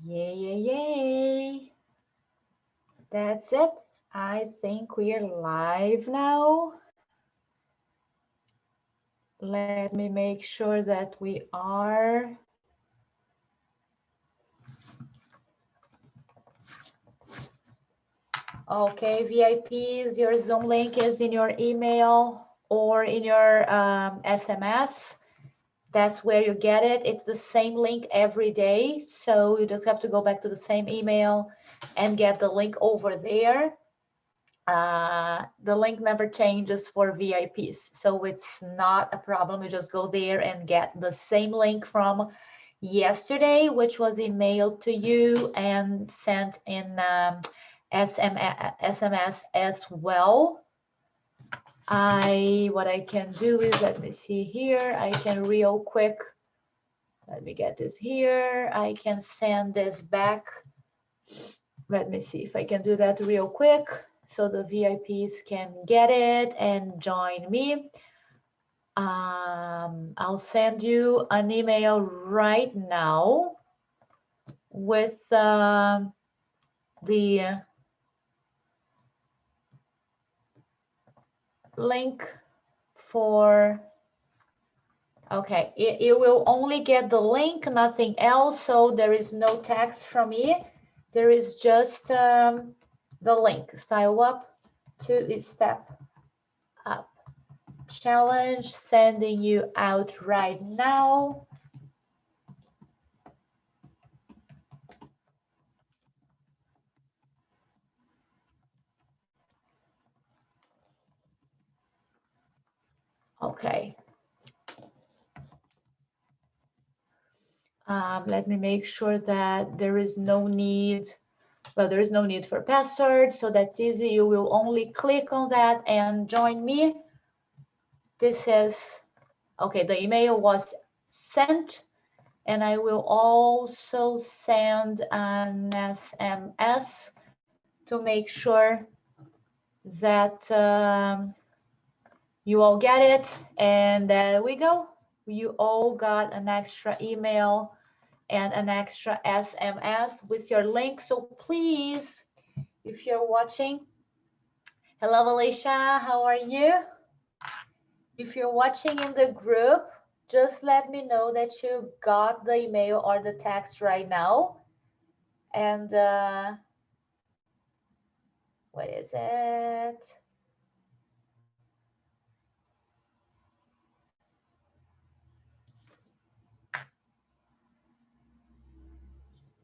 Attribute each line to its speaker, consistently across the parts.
Speaker 1: Yay, yay, yay. That's it. I think we are live now. Let me make sure that we are. Okay, VIPs, your Zoom link is in your email or in your SMS. That's where you get it. It's the same link every day. So you just have to go back to the same email and get the link over there. The link never changes for VIPs. So it's not a problem. You just go there and get the same link from yesterday, which was emailed to you and sent in SMS as well. What I can do is, let me see here, I can real quick, let me get this here, I can send this back. Let me see if I can do that real quick so the VIPs can get it and join me. I'll send you an email right now with the link for, okay, you will only get the link, nothing else. So there is no text from me. There is just the link. Style up to step up challenge, sending you out right now. Okay. Let me make sure that there is no need. Well, there is no need for password, so that's easy. You will only click on that and join me. This is, okay, the email was sent, and I will also send an SMS to make sure that you all get it. And there we go. You all got an extra email and an extra SMS with your link. So please, if you're watching, hello, Alicia, how are you? If you're watching in the group, just let me know that you got the email or the text right now. And what is it?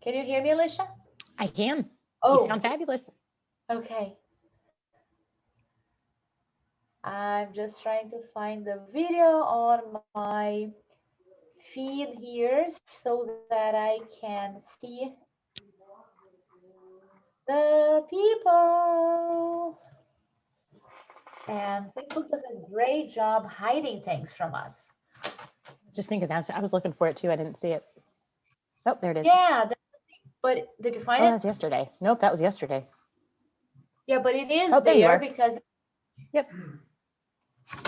Speaker 1: Can you hear me, Alicia?
Speaker 2: I can.
Speaker 1: Oh,
Speaker 2: you sound fabulous.
Speaker 1: Okay. I'm just trying to find the video on my feed here so that I can see the people. And Facebook does a great job hiding things from us.
Speaker 2: Just thinking that. I was looking for it too. I didn't see it. Oh, there it is.
Speaker 1: Yeah, but did you find it?
Speaker 2: That's yesterday. Nope, that was yesterday.
Speaker 1: Yeah, but it is
Speaker 2: there
Speaker 1: because.
Speaker 2: Yep.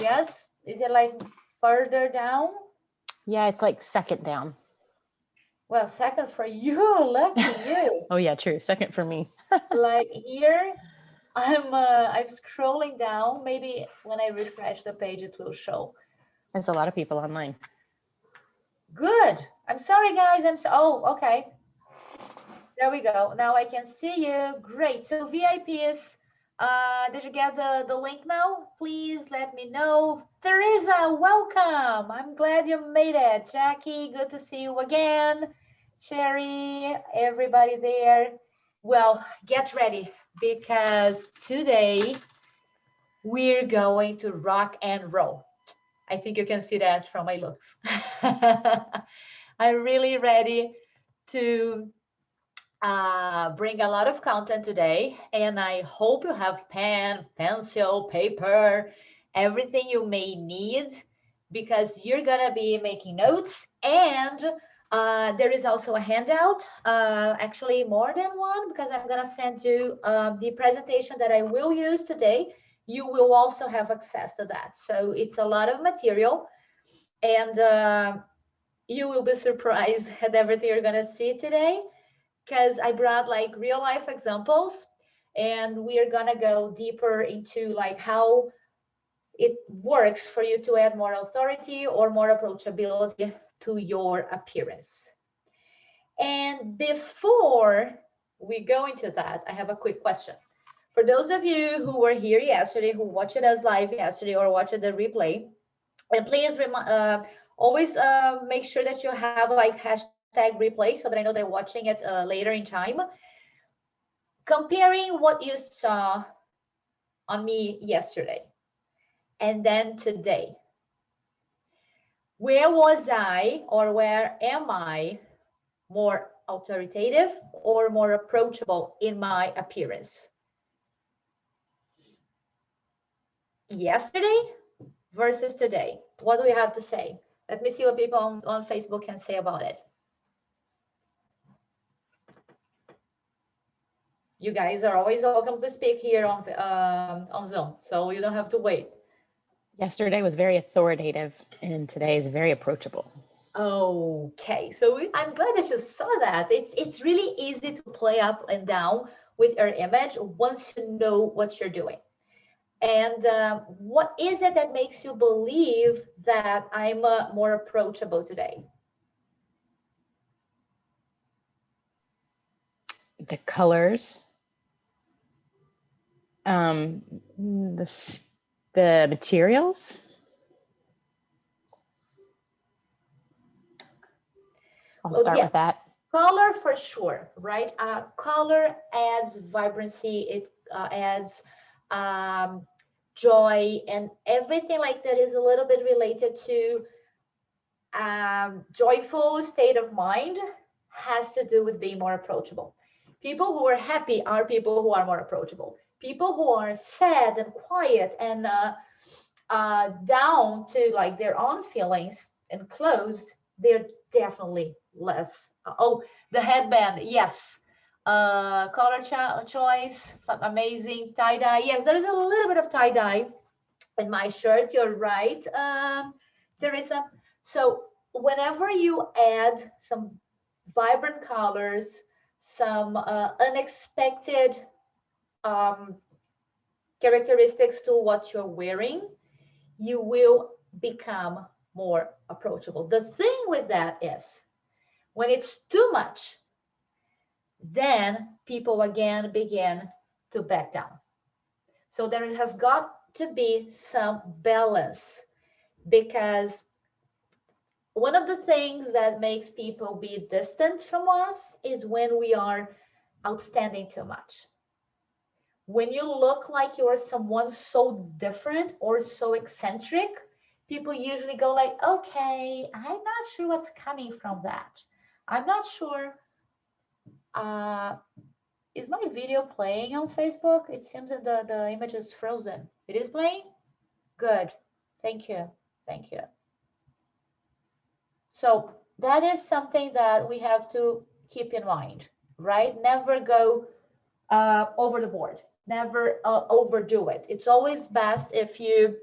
Speaker 1: Yes? Is it like further down?
Speaker 2: Yeah, it's like second down.
Speaker 1: Well, second for you. Lucky you.
Speaker 2: Oh yeah, true. Second for me.
Speaker 1: Like here, I'm scrolling down. Maybe when I refresh the page, it will show.
Speaker 2: There's a lot of people online.
Speaker 1: Good. I'm sorry, guys. Oh, okay. There we go. Now I can see you. Great. So VIPs, did you get the link now? Please let me know. Teresa, welcome. I'm glad you made it. Jackie, good to see you again. Sherry, everybody there. Well, get ready because today we're going to rock and roll. I think you can see that from my looks. I'm really ready to bring a lot of content today, and I hope you have pen, pencil, paper, everything you may need, because you're gonna be making notes, and there is also a handout, actually more than one, because I'm gonna send you the presentation that I will use today. You will also have access to that. So it's a lot of material, and you will be surprised at everything you're gonna see today. because I brought like real life examples, and we are gonna go deeper into like how it works for you to add more authority or more approachability to your appearance. And before we go into that, I have a quick question. For those of you who were here yesterday, who watched us live yesterday or watched the replay, and please always make sure that you have like hashtag replay so that I know they're watching it later in time. Comparing what you saw on me yesterday and then today, where was I or where am I more authoritative or more approachable in my appearance? Yesterday versus today. What do we have to say? Let me see what people on Facebook can say about it. You guys are always welcome to speak here on Zoom, so you don't have to wait.
Speaker 2: Yesterday was very authoritative, and today is very approachable.
Speaker 1: Okay, so I'm glad that you saw that. It's really easy to play up and down with your image once you know what you're doing. And what is it that makes you believe that I'm more approachable today?
Speaker 2: The colors, the materials. I'll start with that.
Speaker 1: Color for sure, right? Color adds vibrancy. It adds joy, and everything like that is a little bit related to joyful state of mind has to do with being more approachable. People who are happy are people who are more approachable. People who are sad and quiet and down to like their own feelings and closed, they're definitely less. Oh, the headband, yes. Color choice, amazing. Tie-dye, yes, there is a little bit of tie-dye in my shirt. You're right, Teresa. So whenever you add some vibrant colors, some unexpected um, characteristics to what you're wearing, you will become more approachable. The thing with that is when it's too much, then people again begin to back down. So there has got to be some balance, because one of the things that makes people be distant from us is when we are outstanding too much. When you look like you're someone so different or so eccentric, people usually go like, okay, I'm not sure what's coming from that. I'm not sure. Is my video playing on Facebook? It seems that the image is frozen. It is playing? Good. Thank you. Thank you. So that is something that we have to keep in mind, right? Never go over the board. Never overdo it. It's always best if you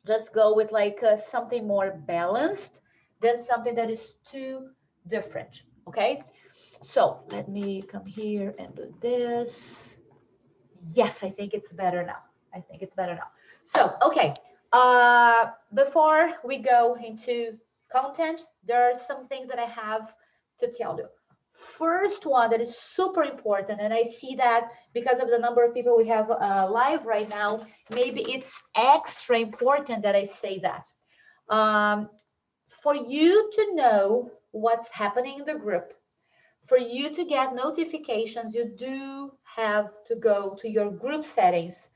Speaker 1: just go with like something more balanced than something that is too different. Okay, so let me come here and do this. Yes, I think it's better now. I think it's better now. So okay, before we go into content, there are some things that I have to tell you. First one that is super important, and I see that because of the number of people we have live right now, maybe it's extra important that I say that. For you to know what's happening in the group, for you to get notifications, you do have to go to your group settings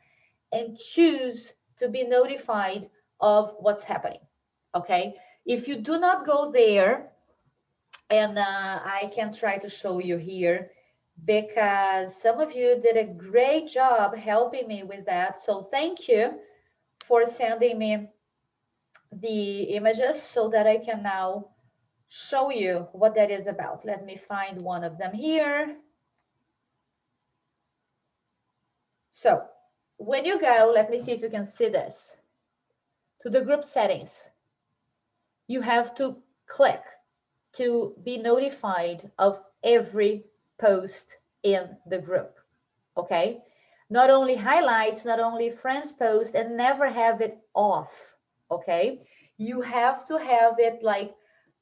Speaker 1: and choose to be notified of what's happening. Okay, if you do not go there, and I can try to show you here, because some of you did a great job helping me with that. So thank you for sending me the images so that I can now show you what that is about. Let me find one of them here. So when you go, let me see if you can see this, to the group settings, you have to click to be notified of every post in the group. Okay, not only highlights, not only friends post, and never have it off. Okay, you have to have it like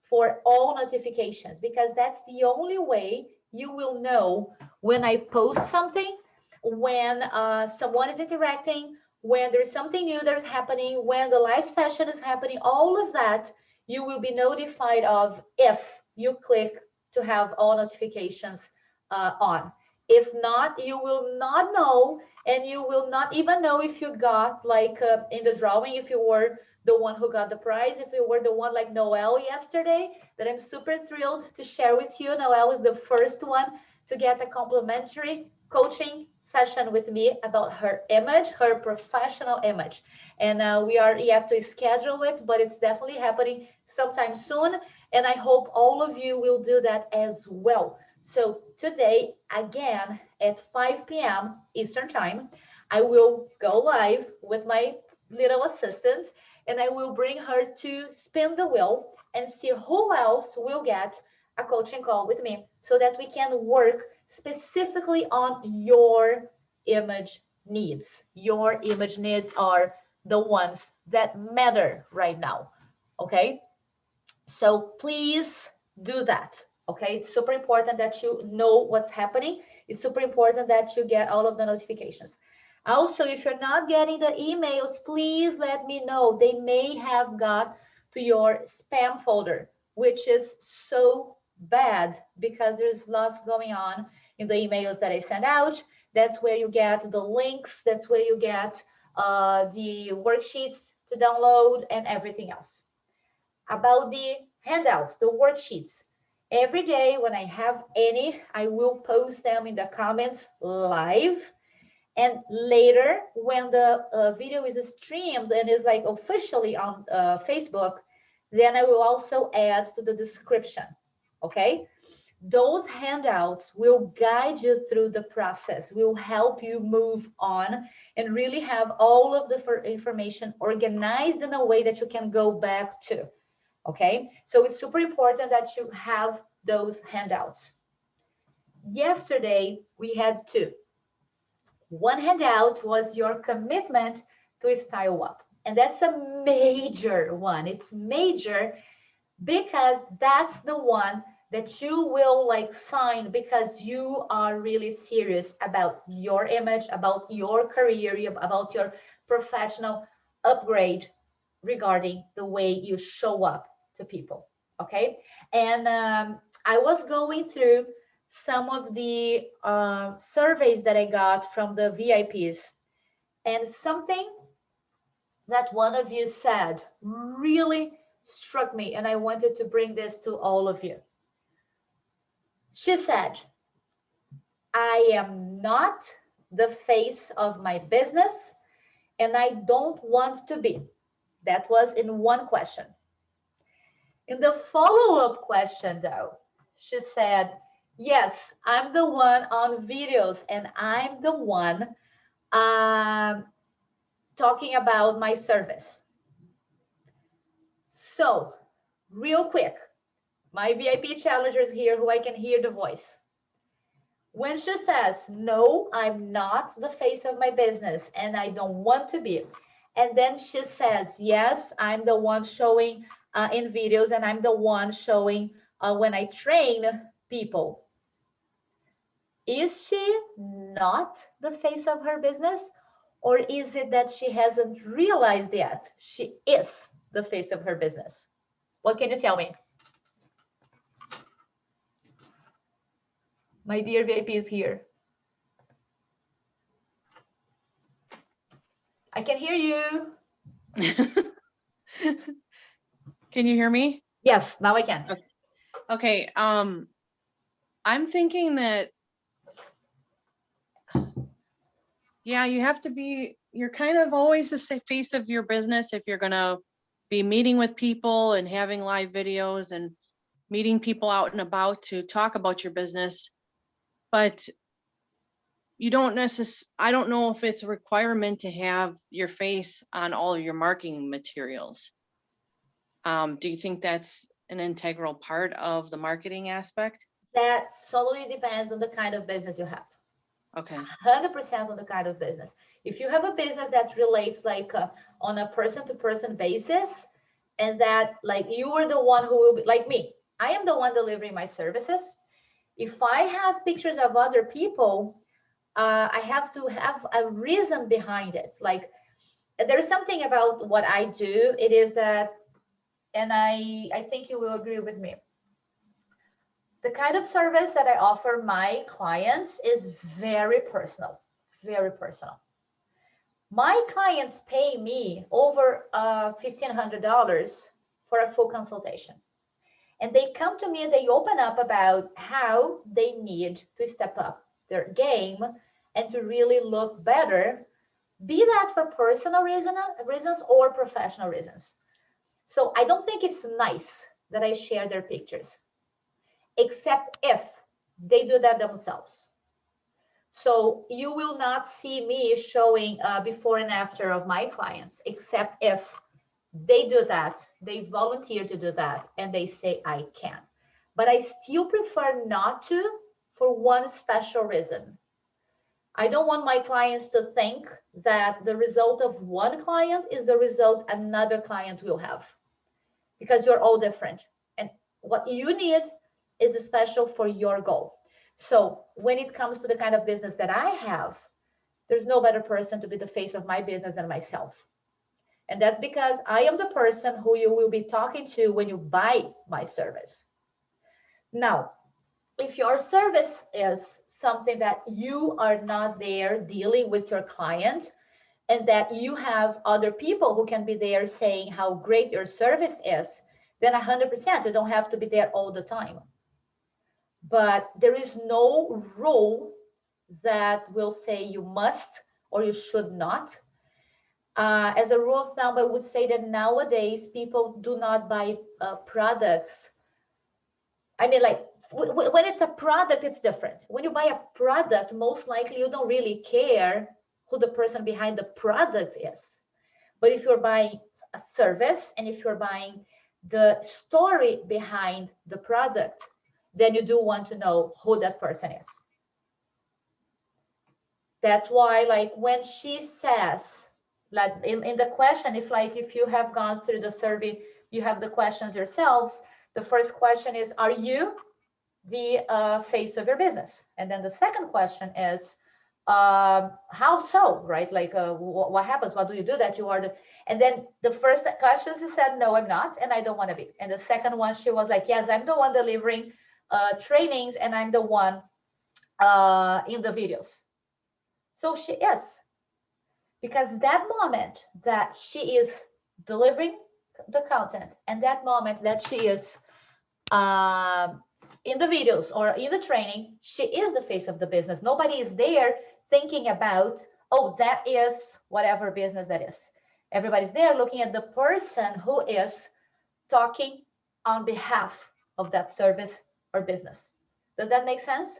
Speaker 1: for all notifications, because that's the only way you will know when I post something, when someone is interacting, when there's something new that's happening, when the live session is happening. All of that you will be notified of if you click to have all notifications on. If not, you will not know, and you will not even know if you got like in the drawing, if you were the one who got the prize, if you were the one like Noelle yesterday, that I'm super thrilled to share with you. Noelle is the first one to get a complimentary coaching session with me about her image, her professional image. And we are yet to schedule it, but it's definitely happening sometime soon. And I hope all of you will do that as well. So today, again, at 5 p.m. Eastern Time, I will go live with my little assistant, and I will bring her to spin the wheel and see who else will get a coaching call with me, so that we can work specifically on your image needs. Your image needs are the ones that matter right now. Okay, so please do that. Okay, it's super important that you know what's happening. It's super important that you get all of the notifications. Also, if you're not getting the emails, please let me know. They may have got to your spam folder, which is so bad because there's lots going on in the emails that I send out. That's where you get the links. That's where you get the worksheets to download and everything else. About the handouts, the worksheets. Every day when I have any, I will post them in the comments live. And later, when the video is streamed and is like officially on Facebook, then I will also add to the description. Okay? Those handouts will guide you through the process, will help you move on and really have all of the information organized in a way that you can go back to. Okay, so it's super important that you have those handouts. Yesterday, we had two. One handout was your commitment to Style Up. And that's a major one. It's major because that's the one that you will like sign because you are really serious about your image, about your career, about your professional upgrade regarding the way you show up to people. Okay, and I was going through some of the surveys that I got from the VIPs, and something that one of you said really struck me, and I wanted to bring this to all of you. She said, I am not the face of my business, and I don't want to be. That was in one question. In the follow-up question, though, she said, yes, I'm the one on videos, and I'm the one talking about my service. So, real quick, my VIP challengers here who I can hear the voice. When she says, no, I'm not the face of my business and I don't want to be. And then she says, yes, I'm the one showing in videos and I'm the one showing when I train people. Is she not the face of her business? Or is it that she hasn't realized yet she is the face of her business? What can you tell me? My dear VIP is here. I can hear you.
Speaker 3: Can you hear me?
Speaker 1: Yes, now I can.
Speaker 3: Okay. I'm thinking that, yeah, you have to be, you're kind of always the face of your business if you're going to be meeting with people and having live videos and meeting people out and about to talk about your business. But you don't necessarily, I don't know if it's a requirement to have your face on all of your marketing materials. Do you think that's an integral part of the marketing aspect?
Speaker 1: That solely depends on the kind of business you have.
Speaker 3: Okay.
Speaker 1: 100% on the kind of business. If you have a business that relates like on a person-to-person basis, and that like you are the one who will be like me, I am the one delivering my services. If I have pictures of other people, I have to have a reason behind it. Like there is something about what I do. It is that, and I think you will agree with me. The kind of service that I offer my clients is very personal, very personal. My clients pay me over $1,500 for a full consultation. And they come to me and they open up about how they need to step up their game and to really look better, be that for personal reasons or professional reasons. So I don't think it's nice that I share their pictures, except if they do that themselves. So you will not see me showing before and after of my clients, except if they do that, they volunteer to do that, and they say I can. But I still prefer not to for one special reason. I don't want my clients to think that the result of one client is the result another client will have, because you're all different. And what you need is special for your goal. So when it comes to the kind of business that I have, there's no better person to be the face of my business than myself. And that's because I am the person who you will be talking to when you buy my service. Now, if your service is something that you are not there dealing with your client, and that you have other people who can be there saying how great your service is, then 100%, you don't have to be there all the time. But there is no rule that will say you must or you should not. As a rule of thumb, I would say that nowadays people do not buy products. I mean, like when it's a product, it's different. When you buy a product, most likely you don't really care who the person behind the product is. But if you're buying a service and if you're buying the story behind the product, then you do want to know who that person is. That's why, like when she says, like in the question, if you have gone through the survey, you have the questions yourselves. The first question is, are you the face of your business? And then the second question is, how so, right? Like what happens? What do you do that you are the, and then the first question she said, no, I'm not, and I don't want to be. And the second one, she was like, yes, I'm the one delivering trainings, and I'm the one in the videos. So she is, because that moment that she is delivering the content, and that moment that she is in the videos or in the training, she is the face of the business. Nobody is there thinking about, oh, that is whatever business that is. Everybody's there looking at the person who is talking on behalf of that service or business. Does that make sense?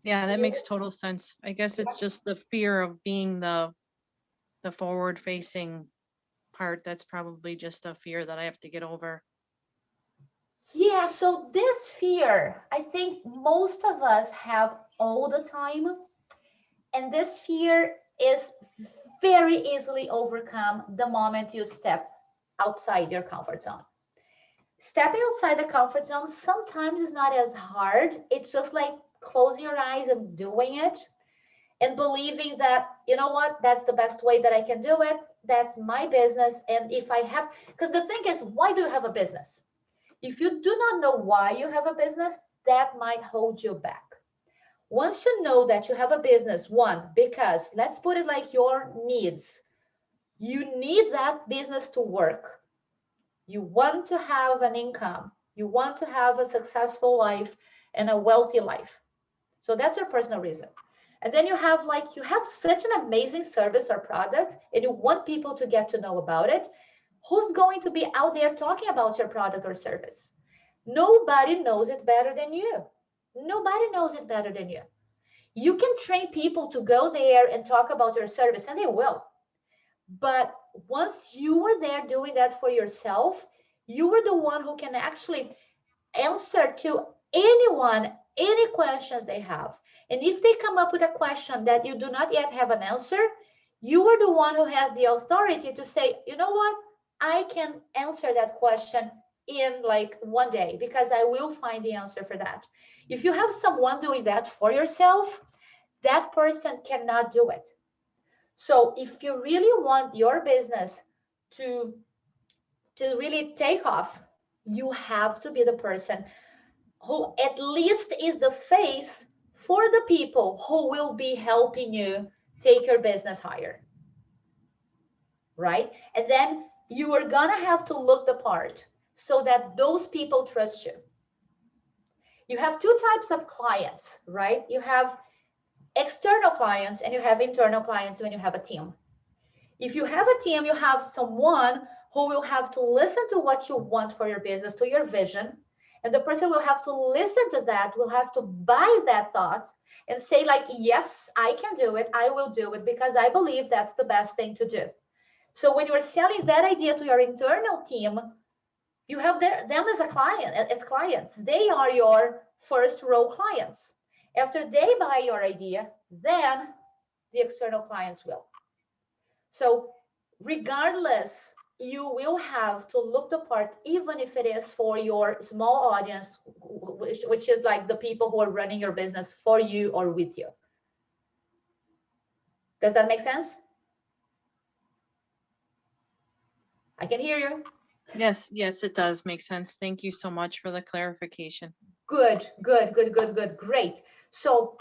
Speaker 3: Yeah, that makes total sense. I guess it's just the fear of being the forward facing part. That's probably just a fear that I have to get over.
Speaker 1: Yeah, so this fear, I think most of us have all the time. And this fear is very easily overcome the moment you step outside your comfort zone. Stepping outside the comfort zone sometimes is not as hard. It's just like closing your eyes and doing it and believing that, you know what, that's the best way that I can do it. That's my business. And if I have, because the thing is, why do you have a business? If you do not know why you have a business, that might hold you back. Once you know that you have a business, one, because let's put it like your needs, you need that business to work. You want to have an income. You want to have a successful life and a wealthy life. So that's your personal reason. And then you have such an amazing service or product and you want people to get to know about it. Who's going to be out there talking about your product or service? Nobody knows it better than you. Nobody knows it better than you. You can train people to go there and talk about your service, and they will. But once you were there doing that for yourself, you were the one who can actually answer to anyone, any questions they have. And if they come up with a question that you do not yet have an answer, you are the one who has the authority to say, you know what, I can answer that question in like one day because I will find the answer for that. If you have someone doing that for yourself, that person cannot do it. So if you really want your business to really take off, you have to be the person who at least is the face for the people who will be helping you take your business higher, right? And then you are gonna have to look the part so that those people trust you. You have two types of clients, right? You have external clients and you have internal clients when you have a team. If you have a team, you have someone who will have to listen to what you want for your business, to your vision. And the person will have to listen to that, will have to buy that thought and say like, yes, I can do it. I will do it because I believe that's the best thing to do. So when you're selling that idea to your internal team, you have them as a client, as clients. They are your first row clients. After they buy your idea, then the external clients will. So regardless, you will have to look the part, even if it is for your small audience, which is like the people who are running your business for you or with you. Does that make sense? I can hear you.
Speaker 3: Yes, yes, it does make sense. Thank you so much for the clarification.
Speaker 1: Good, good, good, good, good, great. So,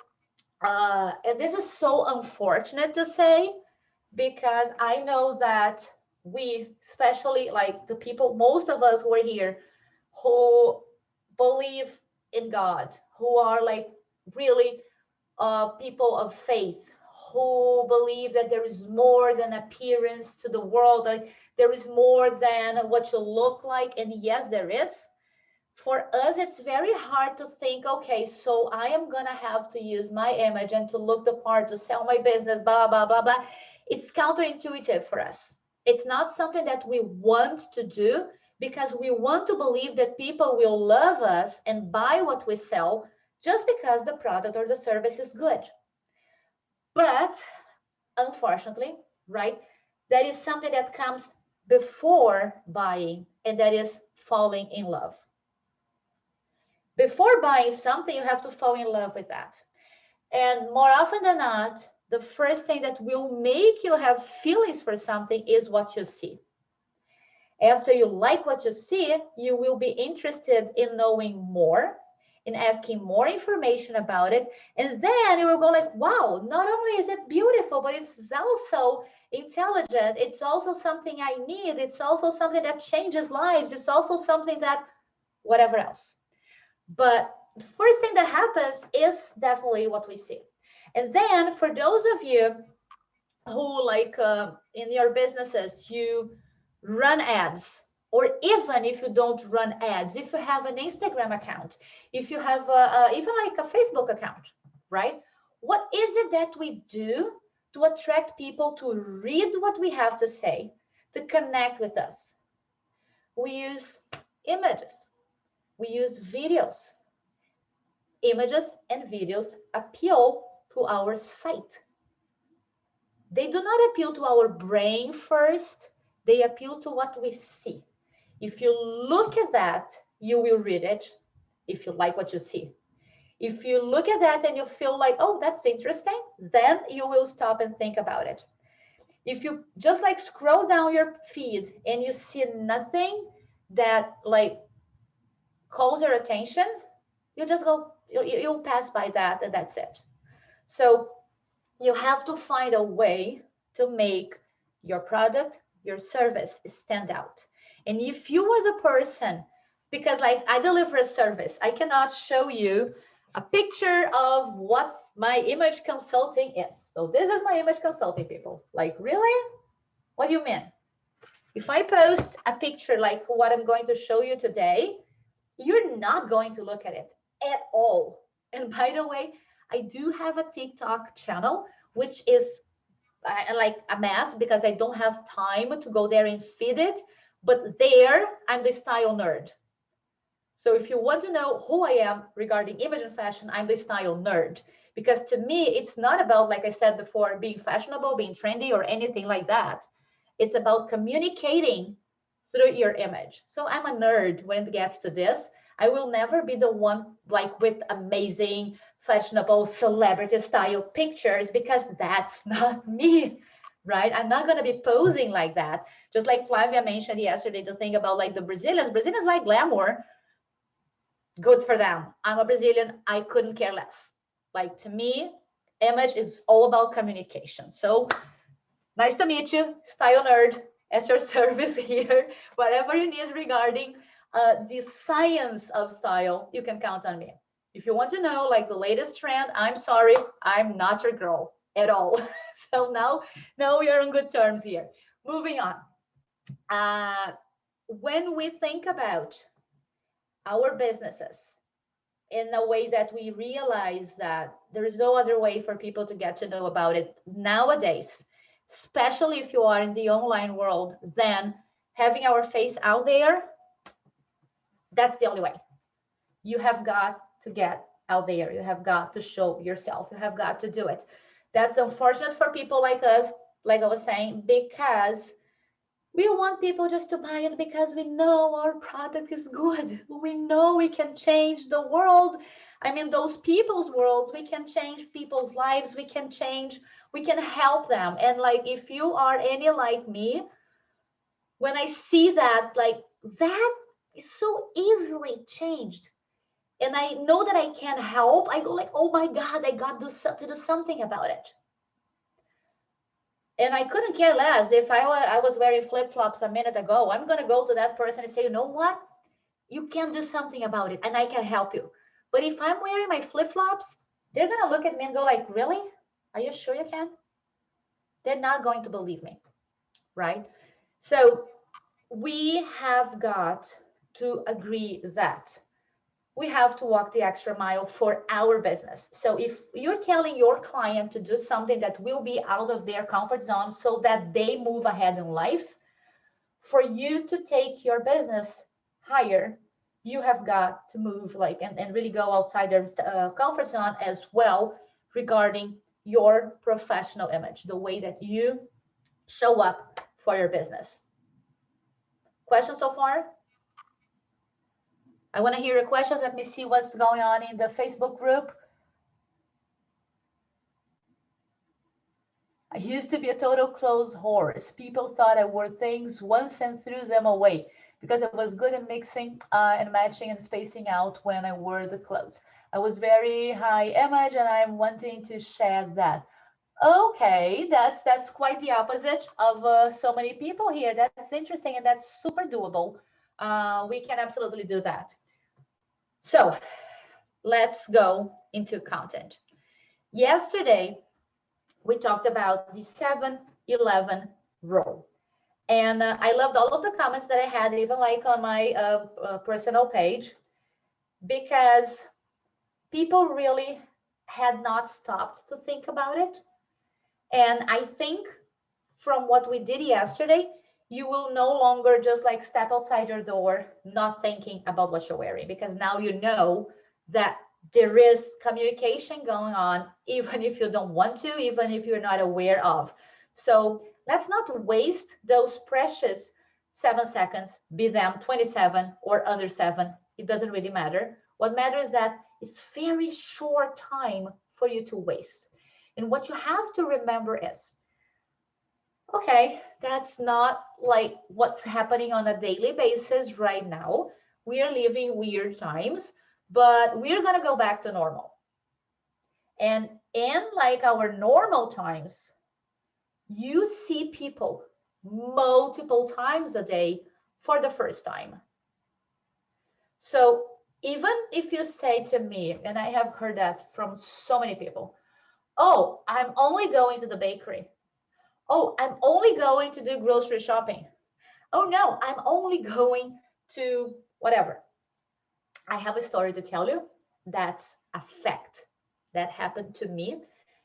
Speaker 1: and this is so unfortunate to say, because I know that we, especially like the people, most of us who are here, who believe in God, who are like really people of faith, who believe that there is more than appearance to the world, like there is more than what you look like. And yes, there is. For us, it's very hard to think, okay, so I am going to have to use my image and to look the part to sell my business, blah, blah, blah, blah. It's counterintuitive for us. It's not something that we want to do because we want to believe that people will love us and buy what we sell just because the product or the service is good. But unfortunately, right, that is something that comes before buying, and that is falling in love. Before buying something, you have to fall in love with that. And more often than not, the first thing that will make you have feelings for something is what you see. After you like what you see, you will be interested in knowing more, in asking more information about it. And then you will go like, wow, not only is it beautiful, but it's also intelligent. It's also something I need. It's also something that changes lives. It's also something that whatever else. But the first thing that happens is definitely what we see. And then for those of you who like in your businesses, you run ads, or even if you don't run ads, if you have an Instagram account, if you have even like a Facebook account, right? What is it that we do to attract people to read what we have to say, to connect with us? We use images, we use videos. Images and videos appeal to our sight. They do not appeal to our brain first, they appeal to what we see. If you look at that, you will read it if you like what you see. If you look at that and you feel like, oh, that's interesting, then you will stop and think about it. If you just like scroll down your feed and you see nothing that like calls your attention, you just go, you'll pass by that and that's it. So you have to find a way to make your product, your service stand out. And if you are the person, because like I deliver a service, I cannot show you a picture of what my image consulting is. So this is my image consulting, people. Like, really? What do you mean? If I post a picture like what I'm going to show you today, you're not going to look at it at all. And by the way, I do have a TikTok channel, which is like a mess because I don't have time to go there and feed it. But there, I'm the style nerd. So if you want to know who I am regarding image and fashion, I'm the style nerd. Because to me, it's not about, like I said before, being fashionable, being trendy, or anything like that. It's about communicating through your image. So I'm a nerd when it gets to this. I will never be the one like with amazing, fashionable, celebrity style pictures, because that's not me, right? I'm not going to be posing like that. Just like Flavia mentioned yesterday, the thing about like the Brazilians like glamour. Good for them. I'm a Brazilian. I couldn't care less. Like, to me, image is all about communication. So nice to meet you, style nerd, at your service here. Whatever you need regarding the science of style, you can count on me. If you want to know like the latest trend, I'm sorry, I'm not your girl at all. So now we are on good terms here. Moving on. When we think about our businesses in a way that we realize that there is no other way for people to get to know about it nowadays, especially if you are in the online world, then having our face out there, that's the only way. You have got to get out there. You have got to show yourself. You have got to do it. That's unfortunate for people like us, like I was saying, because we want people just to buy it because we know our product is good. We know we can change the world. I mean, those people's worlds, we can change people's lives. We can help them. And like, if you are any like me, when I see that, like, that is so easily changed, and I know that I can help, I go like, oh my God, I got to do something about it. And I couldn't care less if I was wearing flip-flops a minute ago. I'm going to go to that person and say, you know what? You can do something about it and I can help you. But if I'm wearing my flip-flops, they're going to look at me and go like, really? Are you sure you can? They're not going to believe me, right? So we have got to agree that we have to walk the extra mile for our business. So if you're telling your client to do something that will be out of their comfort zone so that they move ahead in life, for you to take your business higher, you have got to move like and really go outside their comfort zone as well regarding your professional image, the way that you show up for your business. Questions so far? I want to hear your questions. Let me see what's going on in the Facebook group. I used to be a total clothes horse. People thought I wore things once and threw them away because I was good at mixing and matching and spacing out when I wore the clothes. I was very high image and I'm wanting to shed that. Okay, that's quite the opposite of so many people here. That's interesting and that's super doable. We can absolutely do that. So let's go into content. Yesterday, we talked about the 7-11 rule. And I loved all of the comments that I had, even like on my personal page, because people really had not stopped to think about it. And I think from what we did yesterday, you will no longer just like step outside your door, not thinking about what you're wearing, because now you know that there is communication going on, even if you don't want to, even if you're not aware of. So let's not waste those precious 7 seconds, be them 27 or under 7. It doesn't really matter. What matters is that it's very short time for you to waste. And what you have to remember is, okay, that's not like what's happening on a daily basis right now. We are living weird times, but we're going to go back to normal. And in like our normal times, you see people multiple times a day for the first time. So even if you say to me, and I have heard that from so many people, oh, I'm only going to the bakery. Oh, I'm only going to do grocery shopping. Oh no, I'm only going to whatever. I have a story to tell you. That's a fact that happened to me.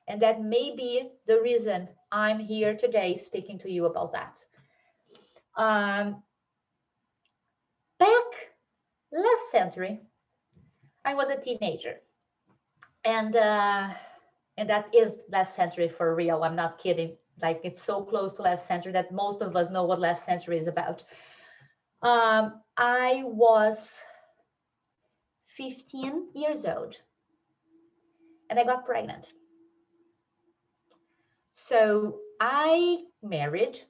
Speaker 1: And that may be the reason I'm here today speaking to you about that. Back last century, I was a teenager, and that is last century for real. I'm not kidding. Like it's so close to last century that most of us know what last century is about. I was 15 years old and I got pregnant. So I married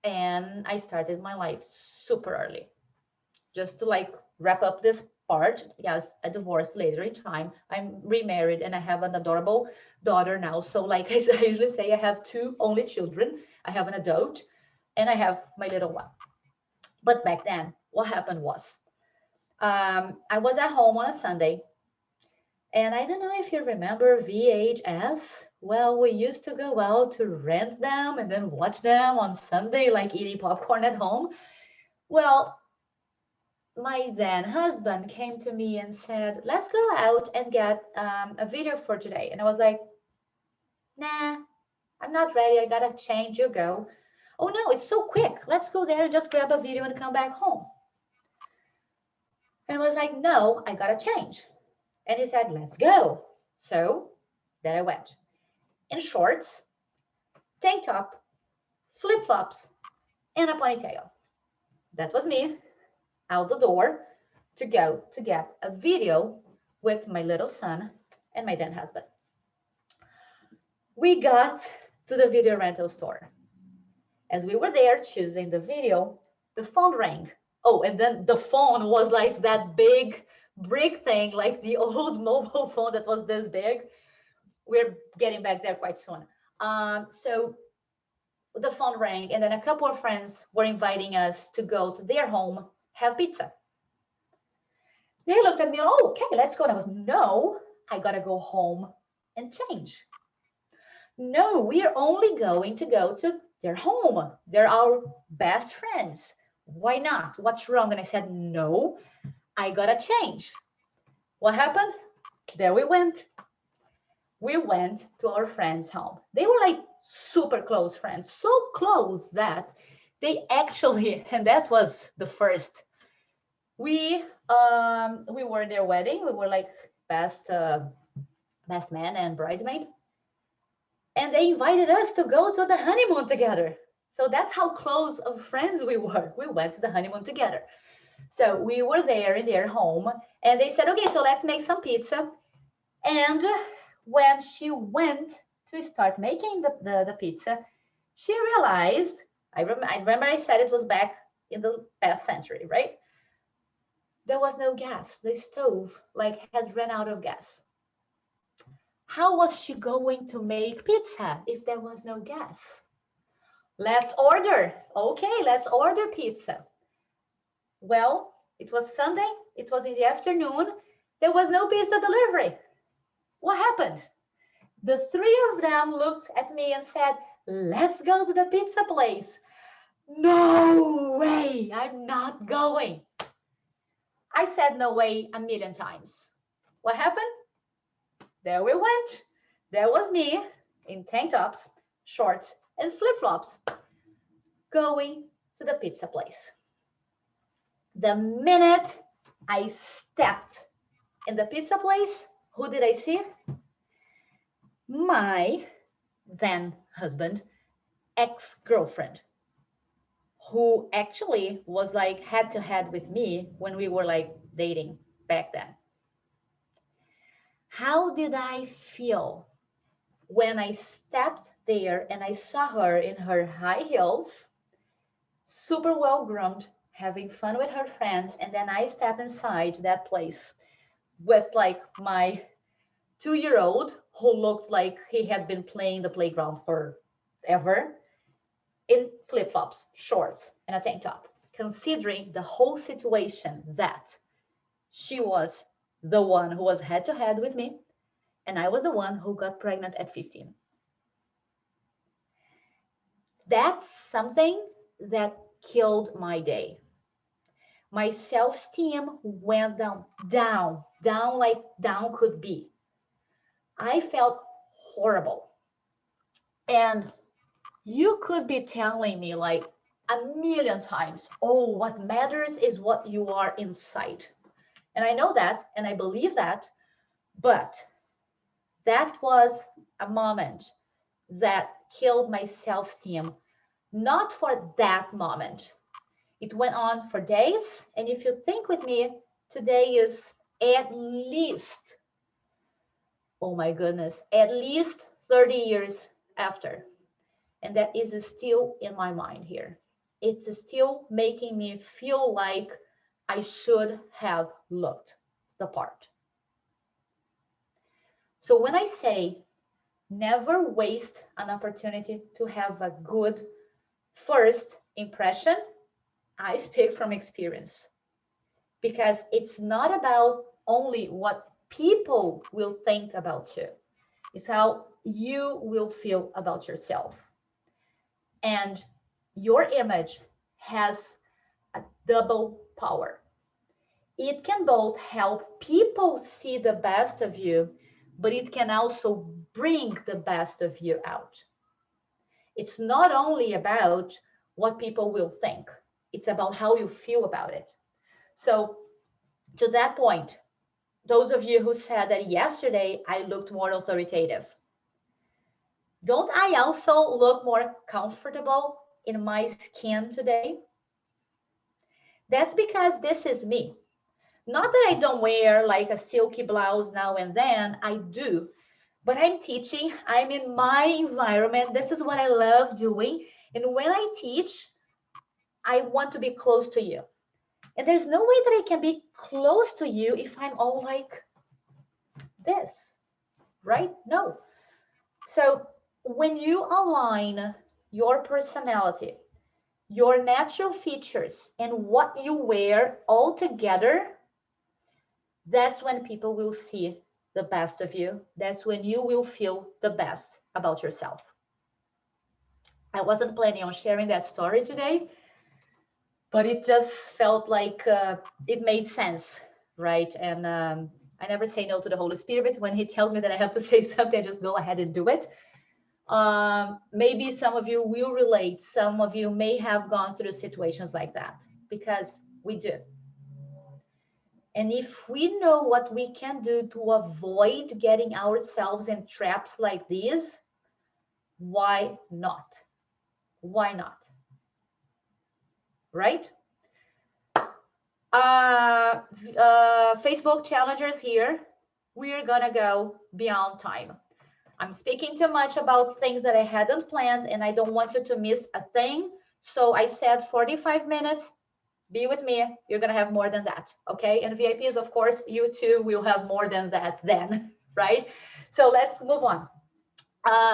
Speaker 1: and I started my life super early. Just to like wrap up this part, yes, I divorced later in time. I'm remarried and I have an adorable daughter now. So like I usually say, I have two only children. I have an adult and I have my little one. But back then, what happened was I was at home on a Sunday. And I don't know if you remember VHS. Well, we used to go out to rent them and then watch them on Sunday, like eating popcorn at home. Well, my then husband came to me and said, let's go out and get a video for today. And I was like, nah, I'm not ready. I gotta change. You go. Oh no, it's so quick. Let's go there and just grab a video and come back home. And I was like, no, I gotta change. And he said, let's go. So there I went in shorts, tank top, flip flops, and a ponytail. That was me out the door to go to get a video with my little son and my then husband. We got to the video rental store. As we were there choosing the video, the phone rang. Oh, and then the phone was like that big brick thing, like the old mobile phone that was this big. We're getting back there quite soon. So the phone rang, and then a couple of friends were inviting us to go to their home, have pizza. They looked at me, oh, okay, let's go. And I was, no, I gotta go home and change. No, we are only going to go to their home. They're our best friends. Why not? What's wrong? And I said, no, I gotta change. What happened? There we went. We went to our friend's home. They were like super close friends, so close that they actually, and that was the first. We were their wedding. We were like best man and bridesmaid, and they invited us to go to the honeymoon together. So that's how close of friends we were. We went to the honeymoon together. So we were there in their home, and they said, okay, so let's make some pizza. And when she went to start making the pizza, she realized, I remember I said it was back in the past century, right? There was no gas. The stove like had run out of gas. How was she going to make pizza if there was no gas? Let's order. Okay, let's order pizza. Well, it was Sunday. It was in the afternoon. There was no pizza delivery. What happened? The three of them looked at me and said, let's go to the pizza place. No way, I'm not going. I said no way a million times. What happened? There we went. There was me in tank tops, shorts, and flip-flops going to the pizza place. The minute I stepped in the pizza place, who did I see? My then husband, ex-girlfriend, who actually was like head to head with me when we were like dating back then. How did I feel when I stepped there and I saw her in her high heels, super well groomed, having fun with her friends, and then I step inside that place with like my 2-year-old who looked like he had been playing the playground forever, in flip-flops, shorts, and a tank top, considering the whole situation that she was the one who was head to head with me, and I was the one who got pregnant at 15. That's something that killed my day. My self-esteem went down like down could be. I felt horrible. And you could be telling me like a million times, oh, what matters is what you are inside. And I know that, and I believe that, but that was a moment that killed my self-esteem. Not for that moment. It went on for days. And if you think with me, today is at least, oh my goodness, at least 30 years after. And that is still in my mind here. It's still making me feel like I should have looked the part. So when I say never waste an opportunity to have a good first impression, I speak from experience, because it's not about only what people will think about you. It's how you will feel about yourself. And your image has a double power. It can both help people see the best of you, but it can also bring the best of you out. It's not only about what people will think, it's about how you feel about it. So, to that point, those of you who said that yesterday I looked more authoritative, don't I also look more comfortable in my skin today? That's because this is me. Not that I don't wear like a silky blouse now and then, I do. But I'm teaching, I'm in my environment. This is what I love doing. And when I teach, I want to be close to you. And there's no way that I can be close to you if I'm all like this, right? No. So when you align your personality, your natural features, and what you wear all together, that's when people will see the best of you. That's when you will feel the best about yourself. I wasn't planning on sharing that story today, but it just felt like it made sense, right? And I never say no to the Holy Spirit. When He tells me that I have to say something, I just go ahead and do it. Maybe some of you will relate. Some of you may have gone through situations like that, because we do. And if we know what we can do to avoid getting ourselves in traps like these, why not? Why not? Right? Facebook challengers here. We're gonna go beyond time. I'm speaking too much about things that I hadn't planned, and I don't want you to miss a thing. So I said 45 minutes. Be with me. You're going to have more than that. Okay. And VIPs, of course, you too will have more than that then, right? So let's move on.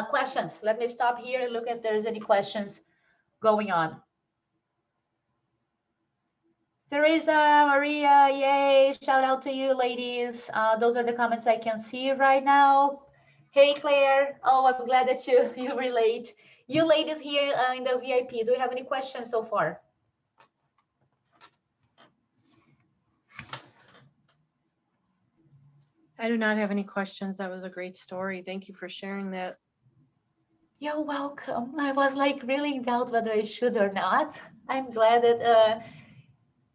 Speaker 1: Questions. Let me stop here and look if there's any questions going on. Teresa, Maria, yay. Shout out to you, ladies. Those are the comments I can see right now. Hey, Claire. Oh, I'm glad that you relate. You ladies here in the VIP, do you have any questions so far?
Speaker 3: I do not have any questions. That was a great story. Thank you for sharing that.
Speaker 1: You're welcome. I was like really in doubt whether I should or not. I'm glad that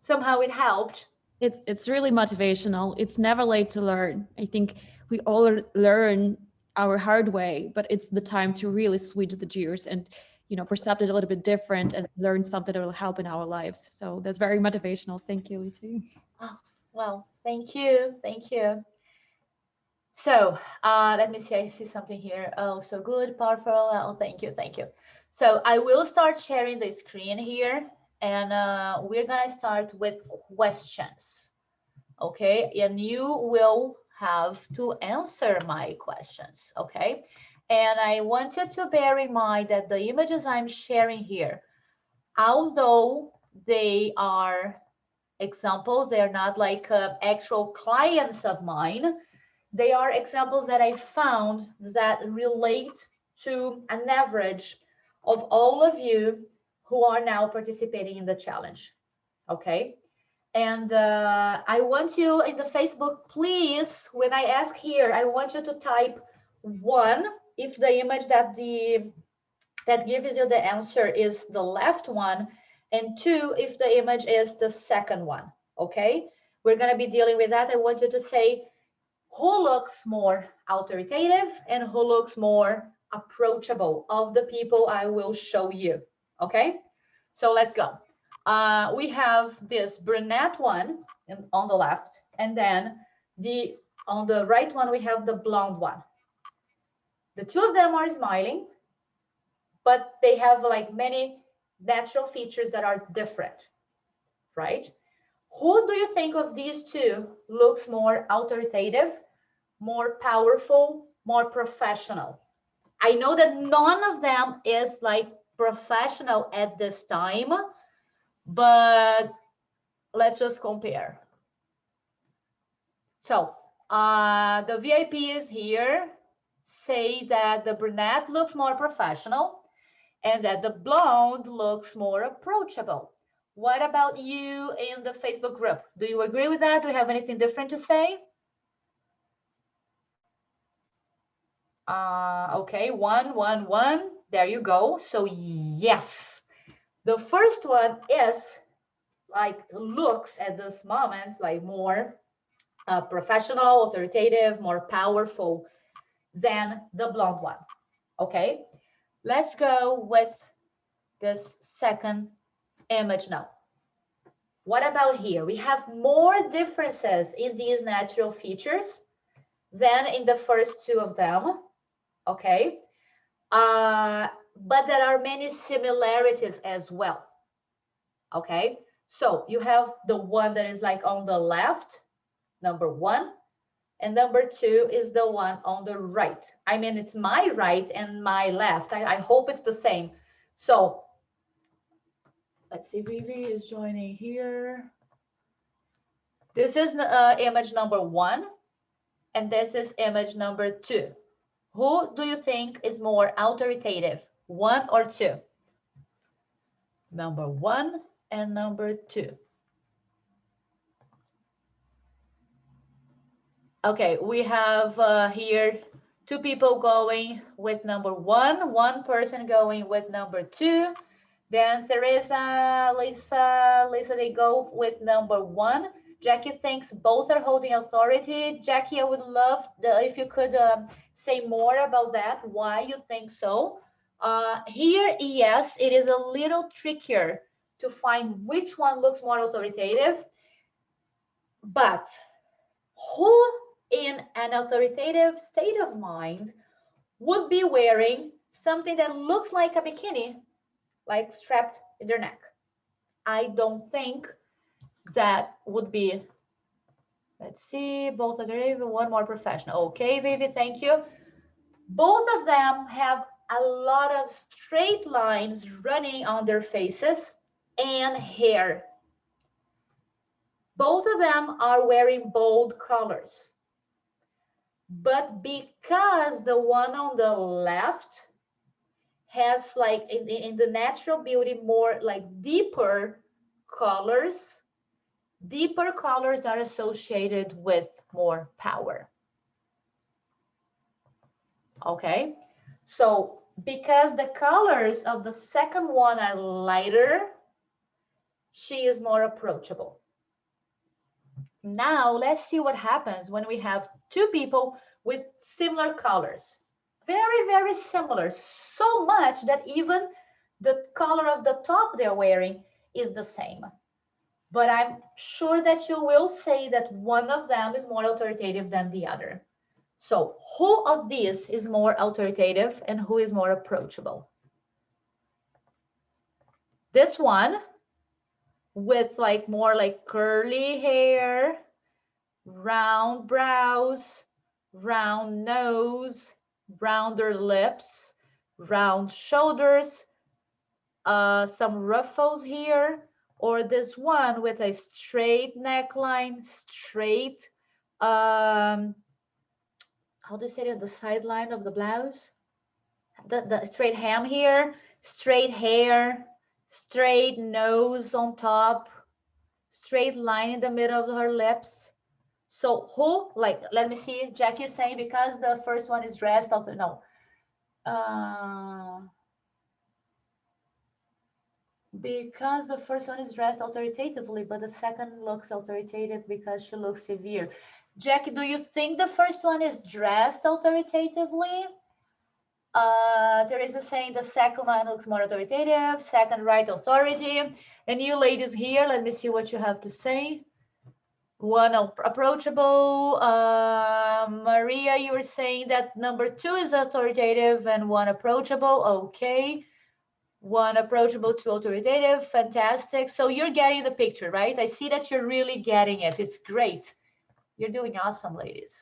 Speaker 1: somehow it helped.
Speaker 4: It's really motivational. It's never late to learn. I think we all learn our hard way, but it's the time to really switch the gears and perceive it a little bit different and learn something that will help in our lives. So that's very motivational. Thank you, Liti.
Speaker 1: Oh, well, thank you. Thank you. So let me see. I see something here. Oh, so good, powerful. Oh, thank you. Thank you. So I will start sharing the screen here, and we're going to start with questions. Okay. And you will have to answer my questions. Okay. And I want you to bear in mind that the images I'm sharing here, although they are examples, they are not like actual clients of mine. They are examples that I found that relate to an average of all of you who are now participating in the challenge. Okay. And I want you in the Facebook, please, when I ask here, I want you to type 1 if the image that gives you the answer is the left one, and 2 if the image is the second one. Okay. we're going to be dealing with that. I want you to say who looks more authoritative and who looks more approachable of the people I will show you. Okay, so let's go. We have this brunette one on the left, and then on the right one we have the blonde one. The two of them are smiling, but they have like many natural features that are different, right? Who do you think of these two looks more authoritative, more powerful, more professional? I know that none of them is like professional at this time, but let's just compare. So the VIPs here say that the brunette looks more professional and that the blonde looks more approachable. What about you in the Facebook group? Do you agree with that? Do you have anything different to say? Okay, one. There you go. So yes, the first one is like looks at this moment like more professional, authoritative, more powerful than the blonde one. Okay, let's go with this second image now. What about here? We have more differences in these natural features than in the first two of them. Okay, but there are many similarities as well. Okay, so you have the one that is like on the left, number one, and number two is the one on the right. I mean, it's my right and my left. I hope it's the same. So let's see, Vivi is joining here. This is image number one, and this is image number two. Who do you think is more authoritative, one or two? Number one and number two. Okay, we have here two people going with number one person going with number two. Then Teresa, Lisa, they go with number one. Jackie thinks both are holding authority. Jackie, I would love if you could say more about that, why you think so. Here, yes, it is a little trickier to find which one looks more authoritative, but who in an authoritative state of mind would be wearing something that looks like a bikini, like strapped in their neck? I don't think that would be, let's see, both authoritative, one more professional. Okay, Vivi, thank you. Both of them have a lot of straight lines running on their faces and hair. Both of them are wearing bold colors. But because the one on the left has like in the natural beauty more like deeper colors are associated with more power. Okay, so because the colors of the second one are lighter, she is more approachable. Now let's see what happens when we have two people with similar colors. Very, very similar, so much that even the color of the top they're wearing is the same. But I'm sure that you will say that one of them is more authoritative than the other. So who of these is more authoritative and who is more approachable? This one with like more like curly hair, round brows, round nose, rounder lips, round shoulders, some ruffles here, or this one with a straight neckline, straight, how do you say it, the sideline of the blouse? The straight hem here, straight hair, straight nose on top, straight line in the middle of her lips. So who, like, let me see, Jackie is saying because the first one is dressed, also, no. Because the first one is dressed authoritatively, but the second looks authoritative because she looks severe. Jackie, do you think the first one is dressed authoritatively? There is a saying the second one looks more authoritative, second right authority. And you ladies here, let me see what you have to say. One approachable. Maria, you were saying that number 2 is authoritative and 1 approachable. Okay. 1 approachable, 2 authoritative. Fantastic. So you're getting the picture, right? I see that you're really getting it. It's great. You're doing awesome, ladies.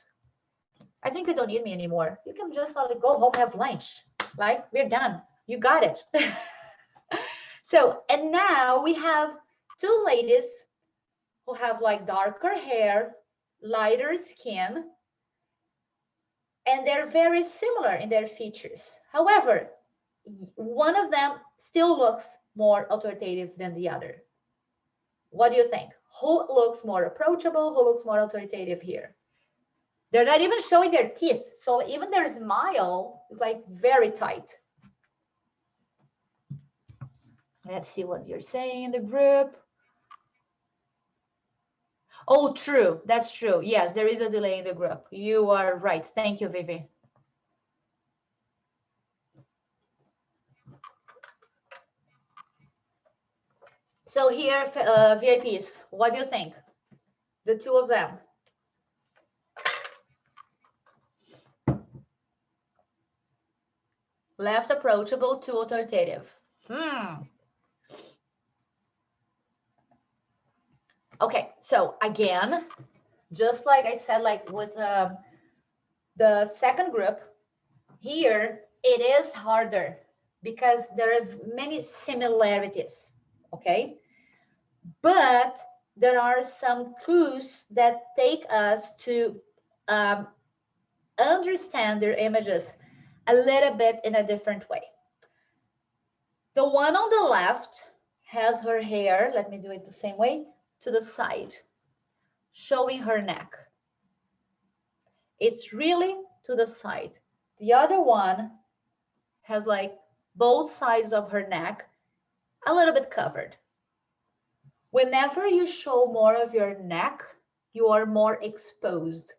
Speaker 1: I think you don't need me anymore. You can just go home, have lunch. Like, we're done. You got it. So, and now we have 2 ladies who have like darker hair, lighter skin, and they're very similar in their features. However, one of them still looks more authoritative than the other. What do you think? Who looks more approachable? Who looks more authoritative here? They're not even showing their teeth. So even their smile is like very tight. Let's see what you're saying in the group. Oh, true. That's true. Yes, there is a delay in the group. You are right. Thank you, Vivi. So here, VIPs, what do you think? The 2 of them. Left approachable, 2 authoritative. Okay, so again, just like I said, like with the second group, here it is harder because there are many similarities, okay? But there are some clues that take us to understand their images a little bit in a different way. The one on the left has her hair, let me do it the same way, to the side, showing her neck. It's really to the side. The other one has like both sides of her neck a little bit covered. Whenever you show more of your neck, you are more exposed.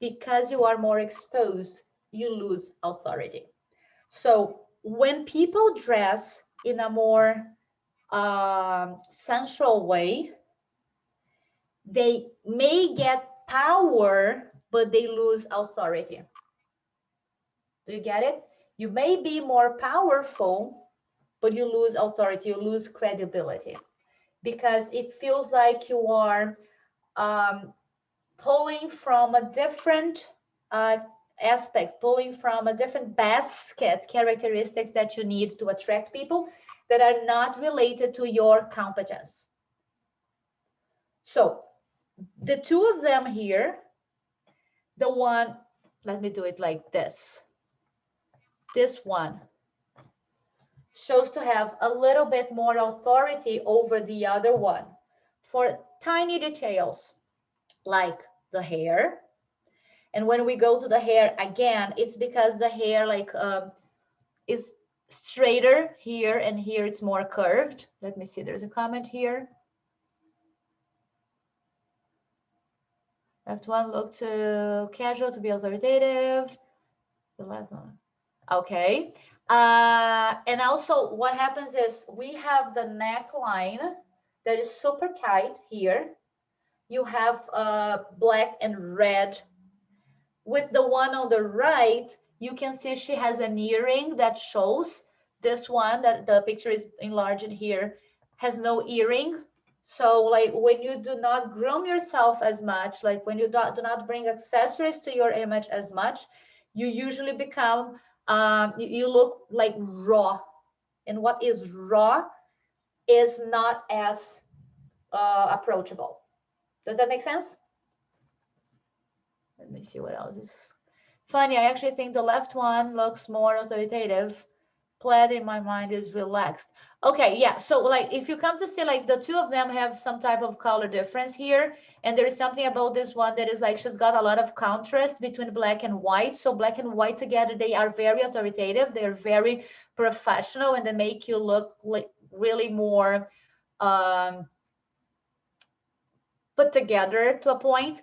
Speaker 1: Because you are more exposed, you lose authority. So when people dress in a more sensual way, they may get power, but they lose authority. Do you get it? You may be more powerful, but you lose authority, you lose credibility, because it feels like you are pulling from a different aspect, pulling from a different basket characteristics that you need to attract people that are not related to your competence. So the 2 of them here, the one, let me do it like this. This one shows to have a little bit more authority over the other one for tiny details like the hair. And when we go to the hair again, it's because the hair like is straighter here, and here it's more curved. Let me see, there's a comment here. Left one look too casual to be authoritative. The left one. Okay. And also what happens is we have the neckline that is super tight here. You have black and red. With the one on the right, you can see she has an earring that shows. This one that the picture is enlarged here has no earring. So like when you do not groom yourself as much, like when you do not bring accessories to your image as much, you usually become, you look like raw. And what is raw is not as approachable. Does that make sense? Let me see what else is funny. I actually think the left one looks more authoritative. Plaid in my mind is relaxed. Okay, yeah. So like if you come to see, like the 2 of them have some type of color difference here. And there is something about this one that is like she's got a lot of contrast between black and white. So black and white together, they are very authoritative. They're very professional, and they make you look like really more put together to a point.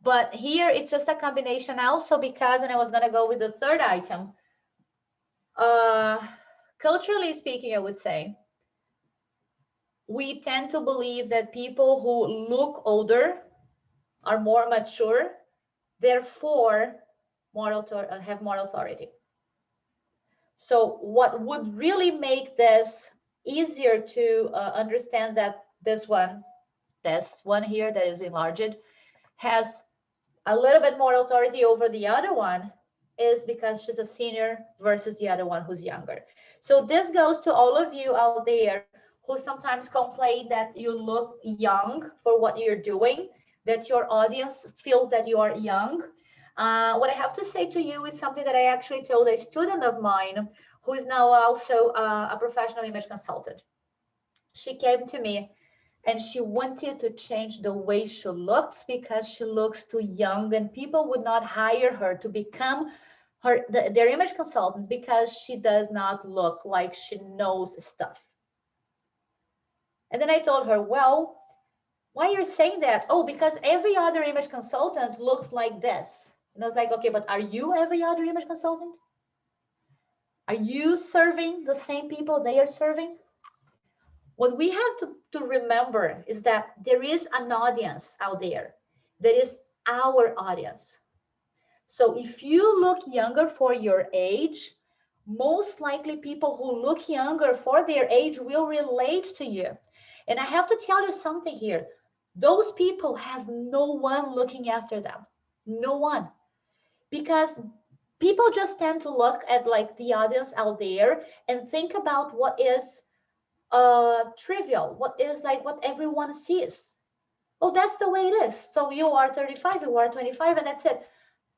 Speaker 1: But here it's just a combination also because, and I was gonna go with the third item. Culturally speaking, I would say, we tend to believe that people who look older are more mature, therefore have more authority. So what would really make this easier to understand that this one here that is enlarged has a little bit more authority over the other one is because she's a senior versus the other one who's younger. So this goes to all of you out there who sometimes complain that you look young for what you're doing, that your audience feels that you are young. What I have to say to you is something that I actually told a student of mine who is now also a professional image consultant. She came to me and she wanted to change the way she looks because she looks too young and people would not hire her to become their image consultants because she does not look like she knows stuff. And then I told her, well, why you're saying that? Oh, because every other image consultant looks like this. And I was like, okay, but are you every other image consultant? Are you serving the same people they are serving? What we have to remember is that there is an audience out there that is our audience. So if you look younger for your age, most likely people who look younger for their age will relate to you. And I have to tell you something here. Those people have no one looking after them. No one. Because people just tend to look at like the audience out there and think about what is trivial, what is like what everyone sees. Oh, that's the way it is. So you are 35, you are 25, and that's it.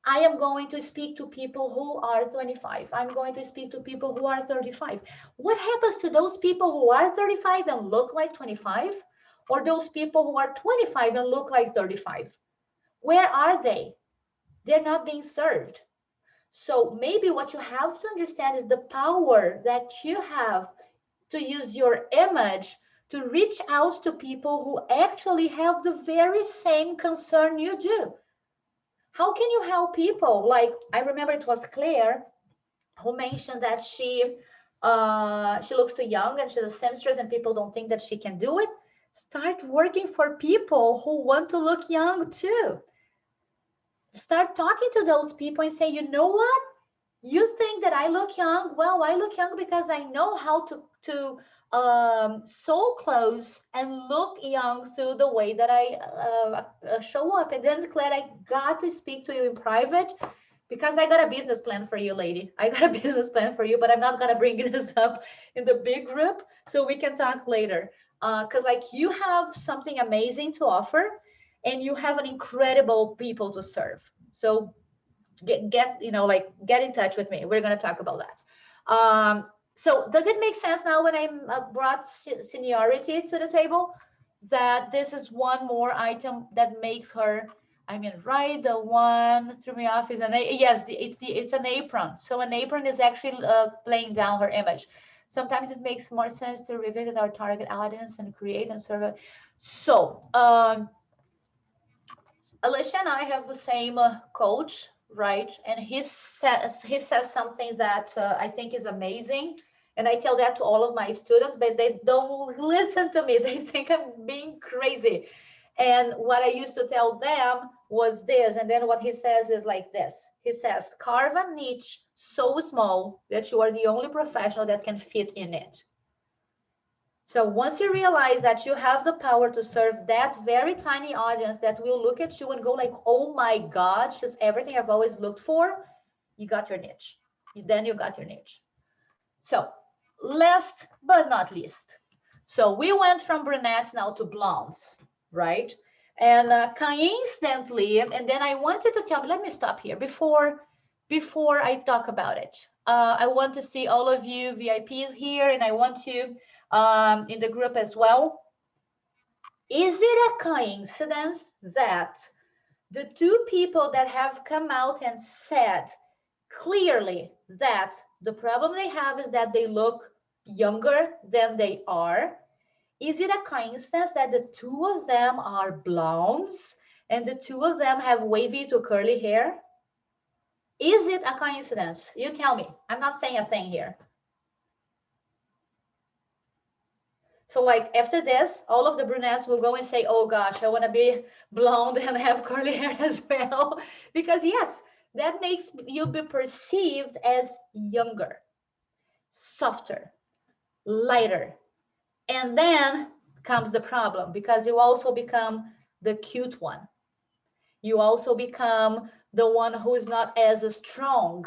Speaker 1: I am going to speak to people who are 25. I'm going to speak to people who are 35. What happens to those people who are 35 and look like 25? Or those people who are 25 and look like 35? Where are they? They're not being served. So maybe what you have to understand is the power that you have to use your image to reach out to people who actually have the very same concern you do. How can you help people? Like, I remember it was Claire who mentioned that she looks too young and she's a seamstress and people don't think that she can do it. Start working for people who want to look young too. Start talking to those people and say, you know what? You think that I look young? Well, I look young because I know how to sew clothes and look young through the way that I show up. And then, Claire, I got to speak to you in private because I got a business plan for you, lady. I got a business plan for you, but I'm not gonna bring this up in the big group, so we can talk later. Because like you have something amazing to offer, and you have an incredible people to serve. So get in touch with me. We're going to talk about that. So does it make sense now when I brought seniority to the table that this is one more item that makes her, I mean, right, the one threw me off is yes, it's an apron. So an apron is actually playing down her image. Sometimes it makes more sense to revisit our target audience and create and serve it. So Alicia and I have the same coach, right? And he says something that I think is amazing. And I tell that to all of my students, but they don't listen to me. They think I'm being crazy. And what I used to tell them was this. And then what he says is like this. He says, carve a niche so small that you are the only professional that can fit in it. So once you realize that you have the power to serve that very tiny audience that will look at you and go like, oh my God, she's everything I've always looked for, you got your niche. Then you got your niche. So last but not least. So we went from brunettes now to blondes, right? And coincidentally, and then I wanted to tell, let me stop here before I talk about it. I want to see all of you VIPs here, and I want you in the group as well. Is it a coincidence that the two people that have come out and said clearly that the problem they have is that they look younger than they are? Is it a coincidence that the two of them are blondes and the two of them have wavy to curly hair? Is it a coincidence? You tell me. I'm not saying a thing here. So like after this, all of the brunettes will go and say, oh gosh, I want to be blonde and have curly hair as well. Because yes, that makes you be perceived as younger, softer, lighter. And then comes the problem, because you also become the cute one. You also become the one who is not as strong,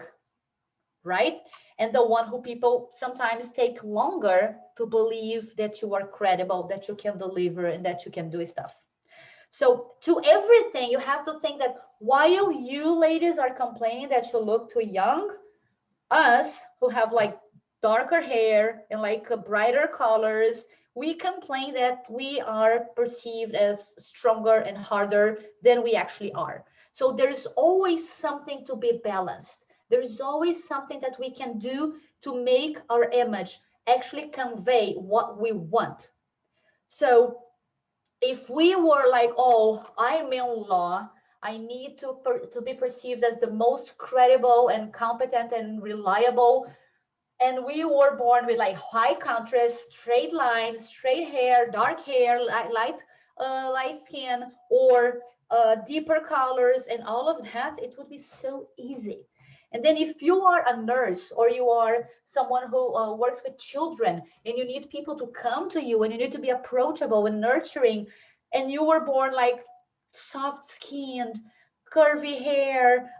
Speaker 1: right? And the one who people sometimes take longer to believe that you are credible, that you can deliver, and that you can do stuff. So to everything, you have to think that while you ladies are complaining that you look too young, us who have like darker hair and like brighter colors, we complain that we are perceived as stronger and harder than we actually are. So there's always something to be balanced. There is always something that we can do to make our image actually convey what we want. So if we were like, oh, I'm in law, I need to be perceived as the most credible and competent and reliable, and we were born with like high contrast, straight lines, straight hair, dark hair, light skin, or deeper colors, and all of that, it would be so easy. And then if you are a nurse or you are someone who works with children and you need people to come to you and you need to be approachable and nurturing, and you were born like soft skinned, curvy hair,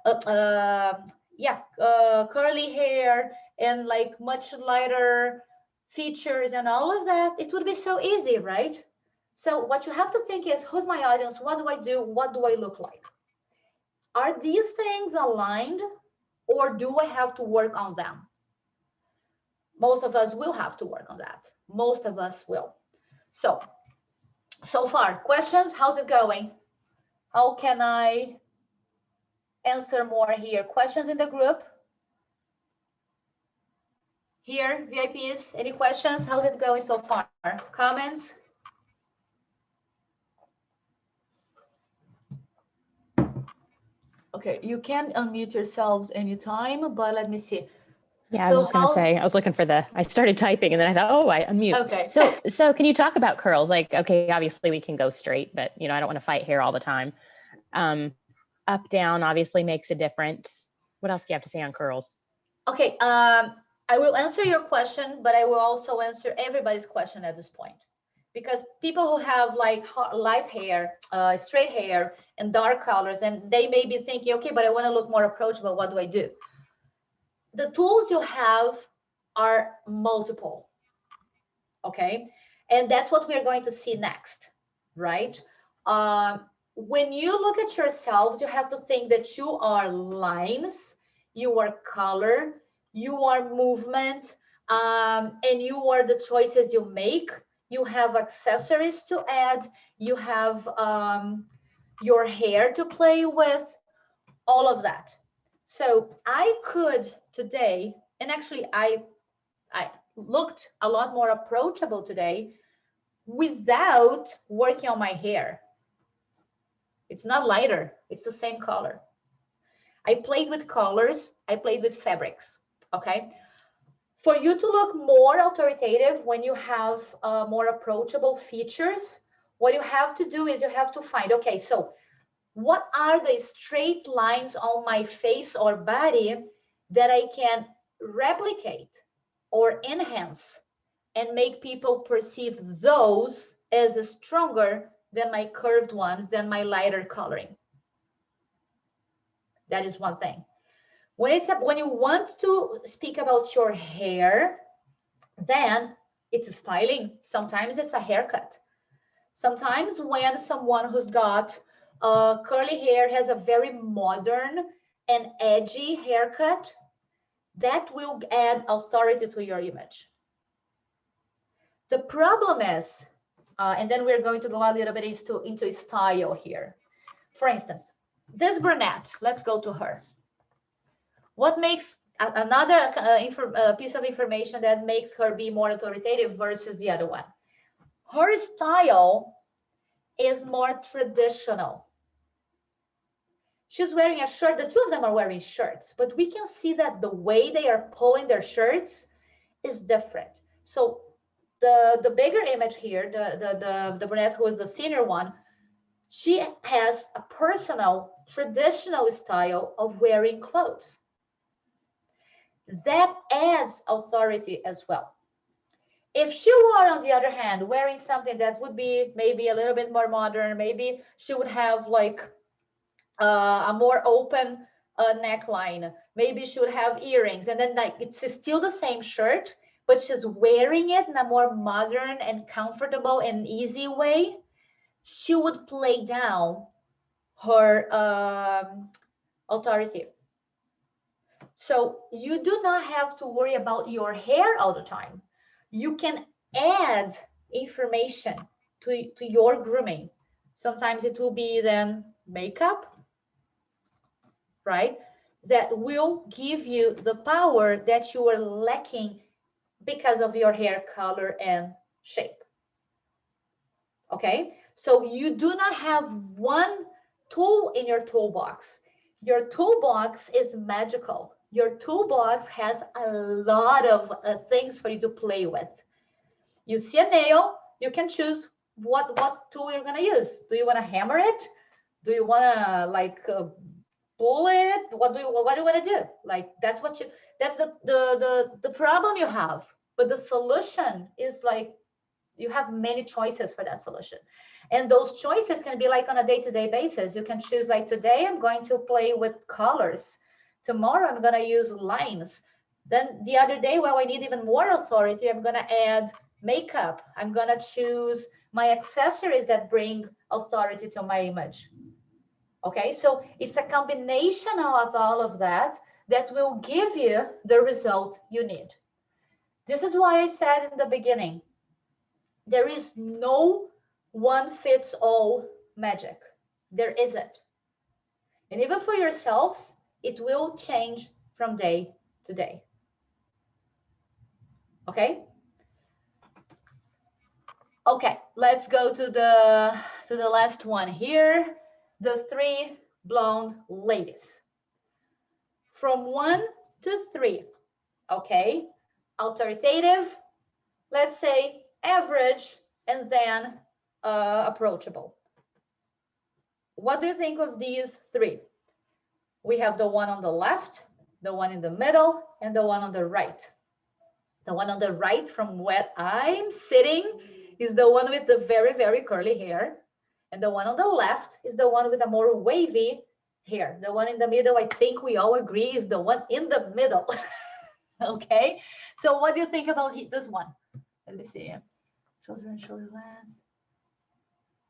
Speaker 1: curly hair, and like much lighter features and all of that, it would be so easy, right? So what you have to think is, who's my audience? What do I do? What do I look like? Are these things aligned, or do I have to work on them? Most of us will have to work on that. Most of us will. So far, questions? How's it going? How can I answer more here? Questions in the group? Here, VIPs, any questions? How's it going so far? Comments? Okay, you can unmute yourselves anytime, but let me see.
Speaker 2: Yeah, I was just going to say, I was looking for I started typing and then I thought, oh, I unmute.
Speaker 1: Okay.
Speaker 2: So can you talk about curls? Like, okay, obviously we can go straight, but I don't want to fight hair all the time. Up, down obviously makes a difference. What else do you have to say on curls?
Speaker 1: Okay, I will answer your question, but I will also answer everybody's question at this point. Because people who have like light hair, straight hair, and dark colors, and they may be thinking, okay, but I want to look more approachable. What do I do? The tools you have are multiple, okay? And that's what we're going to see next, right? When you look at yourself, you have to think that you are lines, you are color, you are movement, and you are the choices you make. You have accessories to add, you have your hair to play with, all of that. So I could today, and actually I looked a lot more approachable today without working on my hair. It's not lighter, it's the same color. I played with colors, I played with fabrics, okay? For you to look more authoritative when you have more approachable features, what you have to do is you have to find, okay, so what are the straight lines on my face or body that I can replicate or enhance and make people perceive those as stronger than my curved ones, than my lighter coloring. That is one thing. When you want to speak about your hair, then it's styling. Sometimes it's a haircut. Sometimes when someone who's got curly hair has a very modern and edgy haircut, that will add authority to your image. The problem is, and then we're going to go a little bit into style here. For instance, this brunette, let's go to her. What makes another piece of information that makes her be more authoritative versus the other one. Her style is more traditional. She's wearing a shirt. The two of them are wearing shirts, but we can see that the way they are pulling their shirts is different. So the bigger image here, the brunette who is the senior one, she has a personal, traditional style of wearing clothes. That adds authority as well. If she were, on the other hand, wearing something that would be maybe a little bit more modern, maybe she would have like a more open neckline, maybe she would have earrings, and then like it's still the same shirt, but she's wearing it in a more modern and comfortable and easy way, she would play down her authority. So you do not have to worry about your hair all the time. You can add information to your grooming. Sometimes it will be then makeup, right? That will give you the power that you are lacking because of your hair color and shape. Okay, so you do not have one tool in your toolbox. Your toolbox is magical. Your toolbox has a lot of things for you to play with. You see a nail, you can choose what tool you're gonna use. Do you want to hammer it? Do you want to like pull it? What do you want to do? Like that's the problem you have. But the solution is like you have many choices for that solution. And those choices can be like on a day-to-day basis. You can choose like today I'm going to play with colors. Tomorrow I'm going to use lines. Then the other day, well, I need even more authority. I'm going to add makeup. I'm going to choose my accessories that bring authority to my image. Okay, so it's a combination of all of that that will give you the result you need. This is why I said in the beginning, there is no one fits all magic. There isn't. And even for yourselves, it will change from day to day. Okay? Okay, let's go to the last one here. The 3 blonde ladies. From 1 to 3. Okay? Authoritative, let's say average, and then approachable. What do you think of these 3? We have the one on the left, the one in the middle, and the one on the right. The one on the right from where I'm sitting is the one with the very, very curly hair. And the one on the left is the one with a more wavy hair. The one in the middle, I think we all agree, is the one in the middle. Okay, so what do you think about this one? Let me see. Shoulder and shoulder length.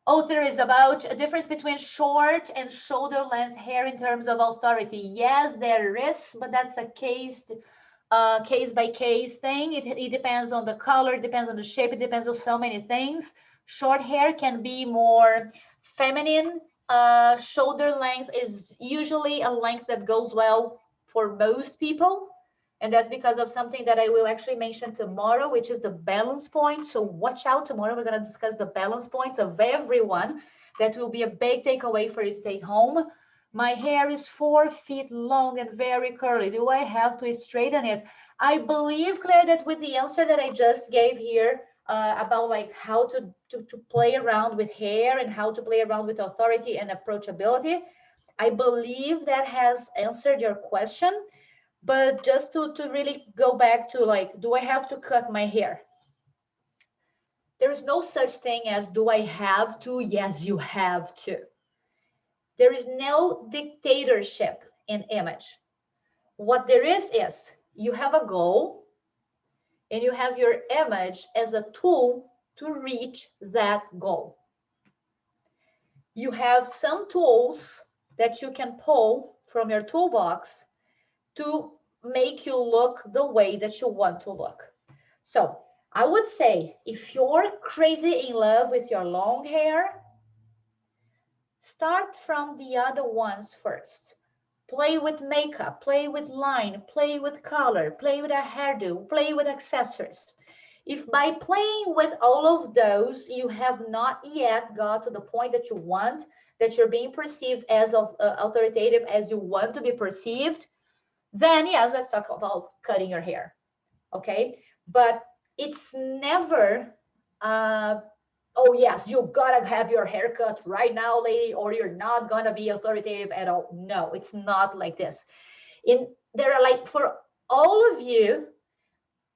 Speaker 1: Oh, there is about a difference between short and shoulder length hair in terms of authority. Yes, there is, but that's a case by case thing. It depends on the color, it depends on the shape, it depends on so many things. Short hair can be more feminine. Shoulder length is usually a length that goes well for most people. And that's because of something that I will actually mention tomorrow, which is the balance point. So watch out, tomorrow we're going to discuss the balance points of everyone. That will be a big takeaway for you to take home. My hair is 4 feet long and very curly. Do I have to straighten it? I believe, Claire, that with the answer that I just gave here about like how to play around with hair and how to play around with authority and approachability, I believe that has answered your question. But just to really go back to like, do I have to cut my hair? There is no such thing as do I have to? Yes, you have to. There is no dictatorship in image. What there is you have a goal and you have your image as a tool to reach that goal. You have some tools that you can pull from your toolbox to make you look the way that you want to look. So I would say if you're crazy in love with your long hair, start from the other ones first. Play with makeup, play with line, play with color, play with a hairdo, play with accessories. If by playing with all of those, you have not yet got to the point that you want, that you're being perceived as authoritative as you want to be perceived, then yes, let's talk about cutting your hair, okay? But it's never, oh yes, you gotta have your hair cut right now, lady, or you're not gonna be authoritative at all. No, it's not like this. There are like, for all of you,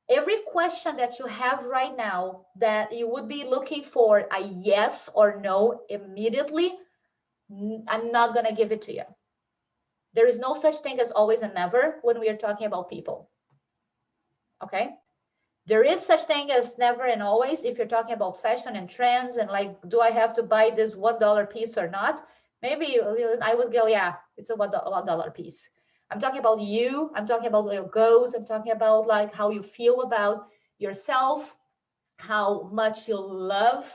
Speaker 1: every question that you have right now that you would be looking for a yes or no immediately, I'm not gonna give it to you. There is no such thing as always and never when we are talking about people. Okay? There is such thing as never and always if you're talking about fashion and trends and like, do I have to buy this $1 piece or not? Maybe I would go, yeah, it's a $1 piece. I'm talking about you. I'm talking about your goals. I'm talking about like how you feel about yourself, how much you love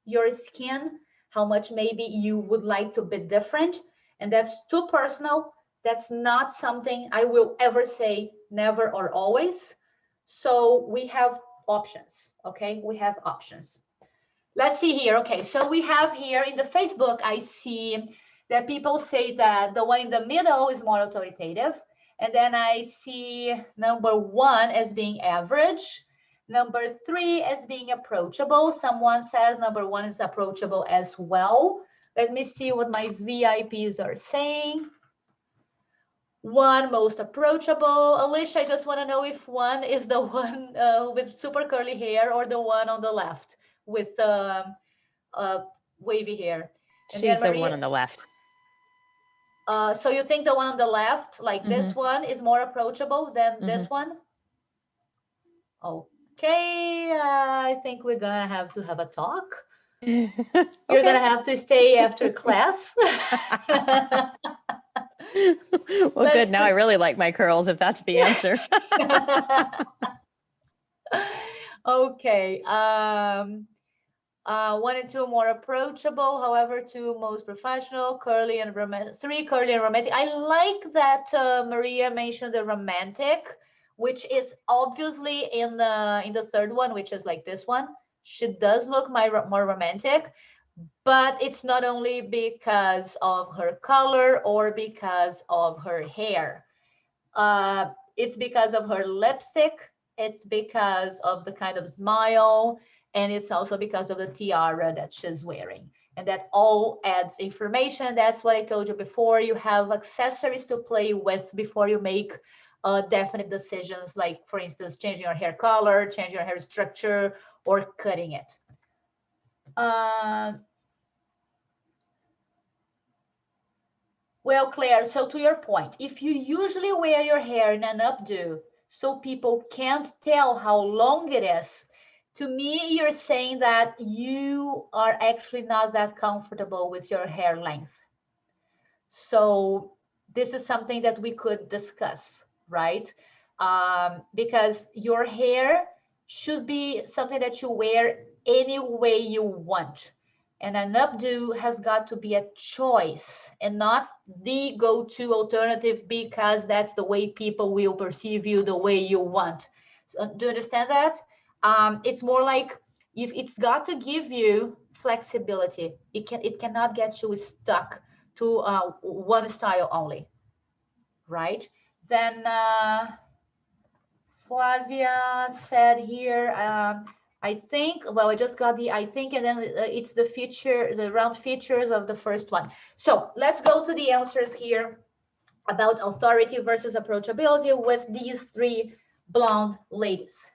Speaker 1: your skin, how much maybe you would like to be different. And that's too personal. That's not something I will ever say never or always. So we have options, okay? We have options. Let's see here. Okay, so we have here in the Facebook, I see that people say that the one in the middle is more authoritative. And then I see number 1 as being average, number 3 as being approachable. Someone says number 1 is approachable as well. Let me see what my VIPs are saying. 1 most approachable. Alicia, I just want to know if 1 is the one with super curly hair or the one on the left with wavy hair. And
Speaker 2: She's
Speaker 1: then
Speaker 2: the one on the left.
Speaker 1: So you think the one on the left, like this one, is more approachable than this one? Okay, I think we're gonna have to have a talk. You're gonna have to stay after class.
Speaker 2: Well, good. Now I really like my curls, if that's the answer.
Speaker 1: Okay. 1 and 2 more approachable. However, 2 most professional, curly and romantic. 3 curly and romantic. I like that Maria mentioned the romantic, which is obviously in the third one, which is like this one. She does look more romantic. But it's not only because of her color or because of her hair. It's because of her lipstick. It's because of the kind of smile. And it's also because of the tiara that she's wearing. And that all adds information. That's what I told you before. You have accessories to play with before you make definite decisions, like, for instance, changing your hair color, changing your hair structure, or cutting it. Well, Claire, so to your point, if you usually wear your hair in an updo so people can't tell how long it is, to me, you're saying that you are actually not that comfortable with your hair length. So this is something that we could discuss, right? Because your hair should be something that you wear any way you want. And an updo has got to be a choice and not the go-to alternative because that's the way people will perceive you the way you want. So, do you understand that? It's more like if it's got to give you flexibility. It cannot get you stuck to one style only, right? Then Flavia said here, I think, well, I just got the I think, and then it's the round features of the first one. So let's go to the answers here about authority versus approachability with these 3 blonde ladies.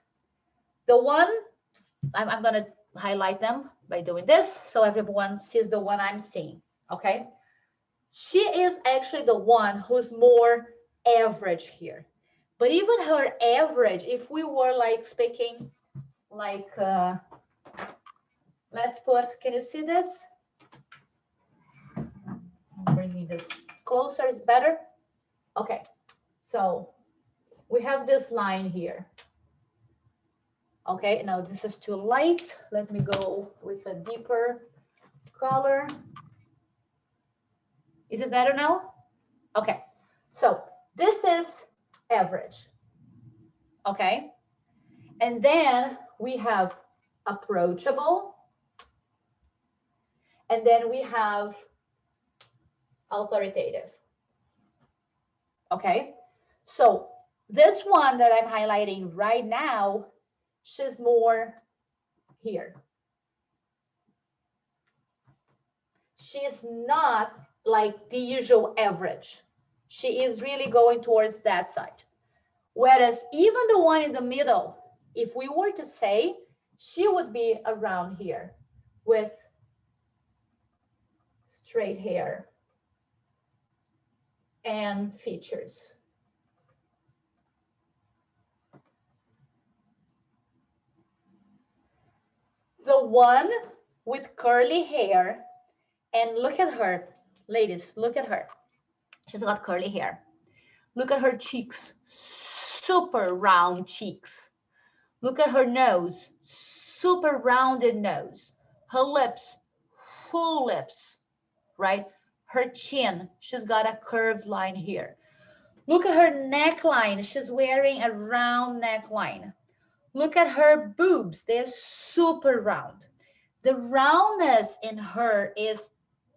Speaker 1: The one, I'm going to highlight them by doing this so everyone sees the one I'm seeing, okay? She is actually the one who's more average here. But even her average, if we were like speaking like, let's put, can you see this? I'm bringing this closer, is better? Okay, so we have this line here. Okay, now this is too light. Let me go with a deeper color. Is it better now? Okay, So this is average, okay? And then we have approachable, and then we have authoritative, okay? So this one that I'm highlighting right now, she's more here. She's not like the usual average. She is really going towards that side. Whereas even the one in the middle, if we were to say, she would be around here with straight hair and features. The one with curly hair, and look at her, ladies, look at her. She's got curly hair. Look at her cheeks, super round cheeks. Look at her nose, super rounded nose. Her lips, full lips, right? Her chin, she's got a curved line here. Look at her neckline, she's wearing a round neckline. Look at her boobs, they're super round. The roundness in her is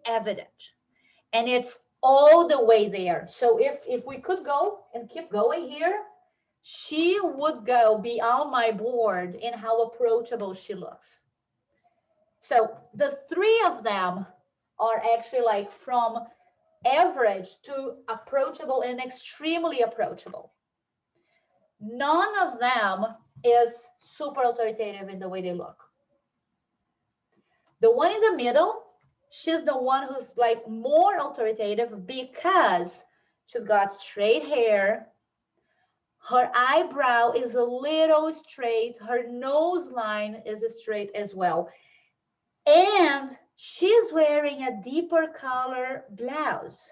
Speaker 1: evident, and it's all the way there. So if we could go and keep going here, she would go beyond my board in how approachable she looks. So the three of them are actually like from average to approachable and extremely approachable. None of them is super authoritative in the way they look. The one in the middle, she's the one who's like more authoritative because she's got straight hair. Her eyebrow is a little straight. Her nose line is straight as well. And she's wearing a deeper color blouse.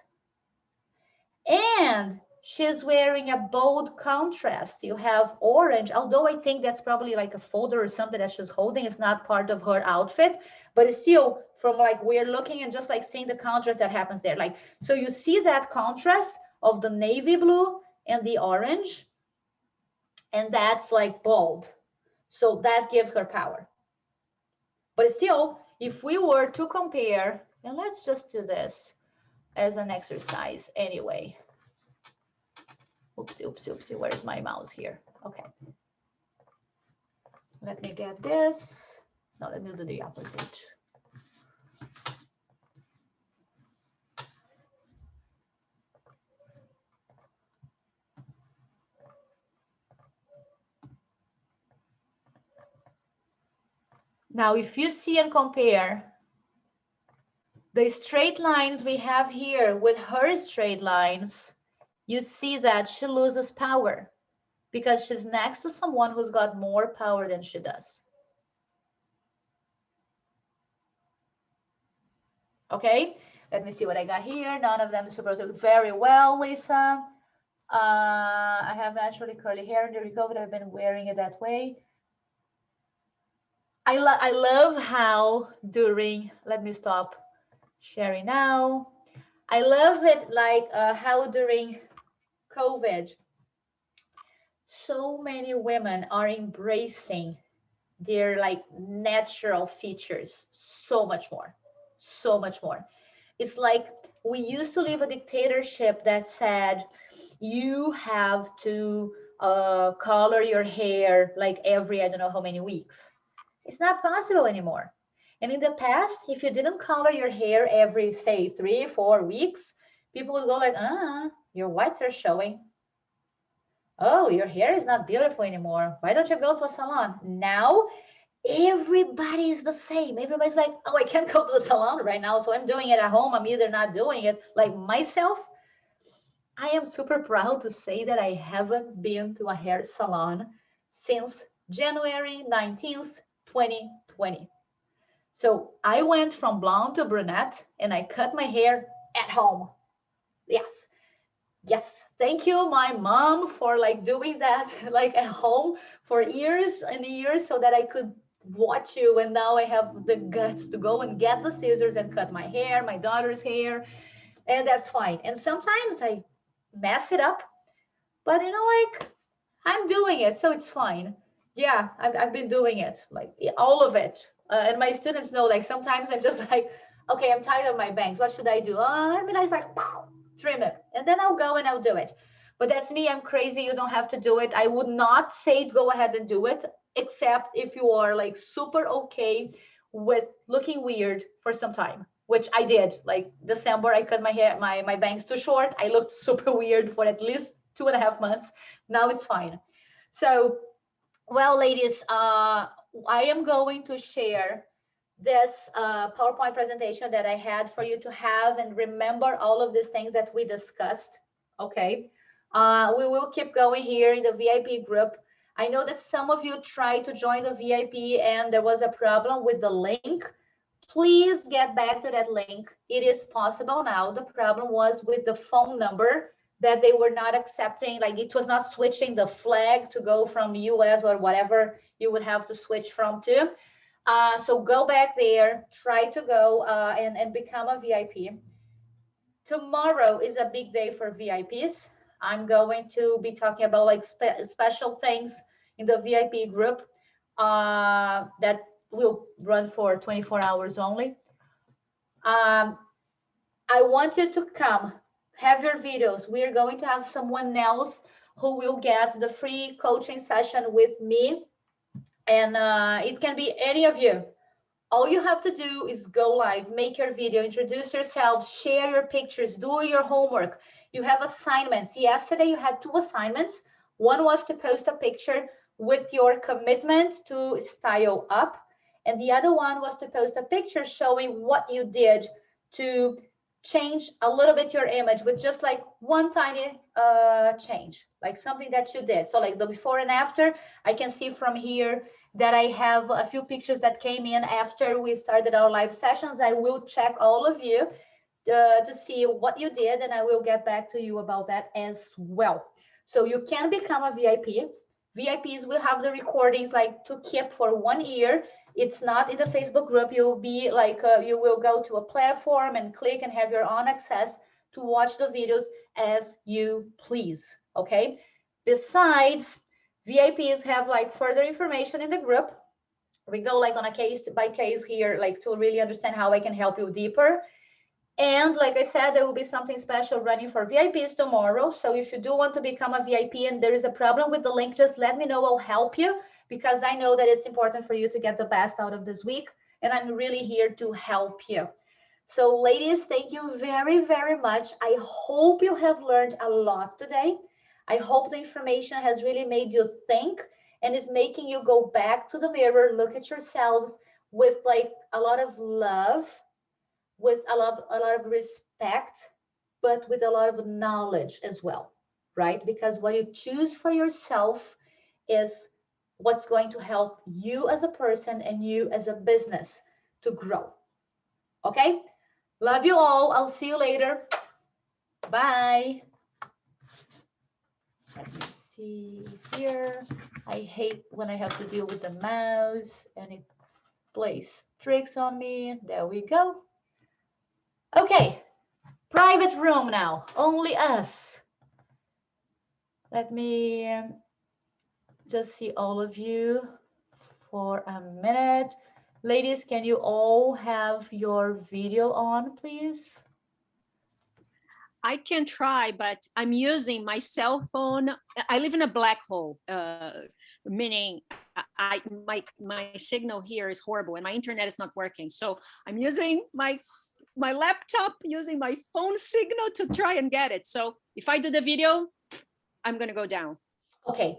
Speaker 1: And she's wearing a bold contrast. You have orange, although I think that's probably like a folder or something that she's holding. It's not part of her outfit, but it's still from like we're looking and just like seeing the contrast that happens there. Like, so you see that contrast of the navy blue and the orange, and that's like bold. So that gives her power. But still, if we were to compare, and let's just do this as an exercise anyway. Oopsie, oopsie, oopsie, where's my mouse here? Okay. Let me get this. No, let me do the opposite. Now, if you see and compare the straight lines we have here with her straight lines, you see that she loses power because she's next to someone who's got more power than she does. Okay, let me see what I got here. None of them is super very well, Lisa. I have naturally curly hair during COVID. I've been wearing it that way. I love how during, let me stop sharing now. I love it like how during COVID, so many women are embracing their like natural features so much more, so much more. It's like we used to live a dictatorship that said you have to color your hair like every, I don't know how many weeks. It's not possible anymore. And in the past, if you didn't color your hair every, say, 3 or 4 weeks, people would go like, your whites are showing. Oh, your hair is not beautiful anymore. Why don't you go to a salon? Now, everybody is the same. Everybody's like, oh, I can't go to the salon right now, so I'm doing it at home. I'm either not doing it. Like myself, I am super proud to say that I haven't been to a hair salon since January 19th, 2020. So I went from blonde to brunette and I cut my hair at home. Yes. Yes. Thank you, my mom, for like doing that like at home for years and years so that I could watch you. And now I have the guts to go and get the scissors and cut my hair, my daughter's hair. And that's fine. And sometimes I mess it up, but like I'm doing it, so it's fine. Yeah, I've been doing it, like all of it. And my students know, like sometimes I'm just like, okay, I'm tired of my bangs. What should I do? I mean, I was like, trim it, and then I'll go and I'll do it. But that's me. I'm crazy. You don't have to do it. I would not say go ahead and do it, except if you are like super okay with looking weird for some time, which I did. Like December, I cut my hair, my bangs too short. I looked super weird for at least 2.5 months. Now it's fine. So, well, ladies, I am going to share this PowerPoint presentation that I had for you to have and remember all of these things that we discussed. Okay. We will keep going here in the VIP group. I know that some of you tried to join the VIP and there was a problem with the link. Please get back to that link. It is possible now. The problem was with the phone number that they were not accepting, like it was not switching the flag to go from US or whatever you would have to switch from to. So go back there, try to go and become a VIP. Tomorrow is a big day for VIPs. I'm going to be talking about like special things in the VIP group that will run for 24 hours only. I want you to come, have your videos. We're going to have someone else who will get the free coaching session with me. And it can be any of you. All you have to do is go live, make your video, introduce yourselves, share your pictures, do your homework. You have assignments. Yesterday you had 2 assignments. One was to post a picture with your commitment to style up. And the other one was to post a picture showing what you did to change a little bit your image with just like one tiny change, like something that you did. So like the before and after, I can see from here that I have a few pictures that came in after we started our live sessions. I will check all of you to see what you did, and I will get back to you about that as well. So you can become a VIP. VIPs will have the recordings like to keep for 1 year. It's not in the Facebook group. You'll be like, you will go to a platform and click and have your own access to watch the videos as you please, okay? Besides, VIPs have like further information in the group. We go like on a case by case here, like to really understand how I can help you deeper. And like I said, there will be something special running for VIPs tomorrow. So if you do want to become a VIP and there is a problem with the link, just let me know. I'll help you because I know that it's important for you to get the best out of this week. And I'm really here to help you. So ladies, thank you very, very much. I hope you have learned a lot today. I hope the information has really made you think and is making you go back to the mirror, look at yourselves with like a lot of love, with a lot of respect, but with a lot of knowledge as well, right? Because what you choose for yourself is what's going to help you as a person and you as a business to grow. Okay? Love you all. I'll see you later. Bye. Let me see here. I hate when I have to deal with the mouse and it plays tricks on me. There we go. Okay, private room now, only us. Let me just see all of you for a minute. Ladies, can you all have your video on, please?
Speaker 5: I can try, but I'm using my cell phone. I live in a black hole, meaning my signal here is horrible and my internet is not working. So I'm using my laptop, using my phone signal to try and get it. So if I do the video, I'm gonna go down.
Speaker 1: Okay,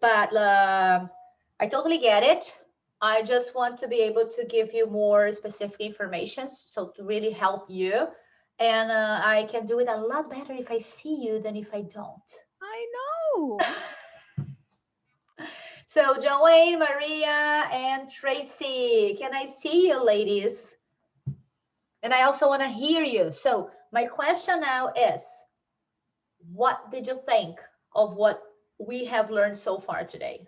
Speaker 1: but I totally get it. I just want to be able to give you more specific information, so to really help you. And I can do it a lot better if I see you than if I don't.
Speaker 5: I know.
Speaker 1: So Joanne, Maria, and Tracy, can I see you, ladies? And I also want to hear you. So my question now is, what did you think of what we have learned so far today?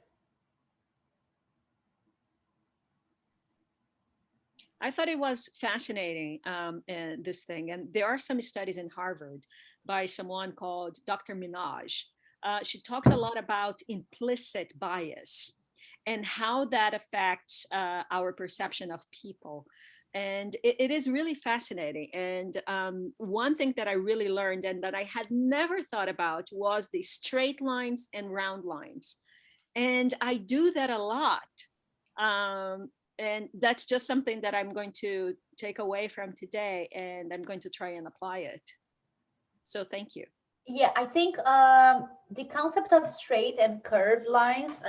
Speaker 5: I thought it was fascinating, this thing. And there are some studies in Harvard by someone called Dr. Minaj. She talks a lot about implicit bias and how that affects our perception of people. And it is really fascinating. And one thing that I really learned and that I had never thought about was the straight lines and round lines. And I do that a lot. And that's just something that I'm going to take away from today, and I'm going to try and apply it. So thank you.
Speaker 1: Yeah, I think the concept of straight and curved lines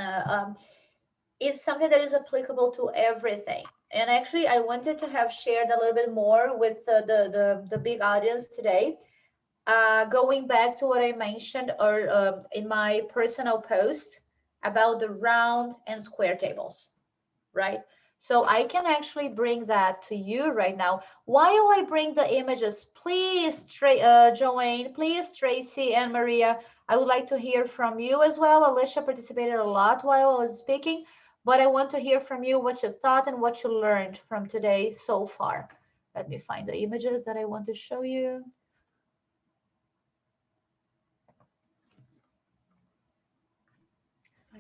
Speaker 1: is something that is applicable to everything. And actually, I wanted to have shared a little bit more with the big audience today. Going back to what I mentioned or in my personal post about the round and square tables, right? So I can actually bring that to you right now. While I bring the images, please, Joanne, please, Tracy and Maria, I would like to hear from you as well. Alicia participated a lot while I was speaking, but I want to hear from you what you thought and what you learned from today so far. Let me find the images that I want to show you.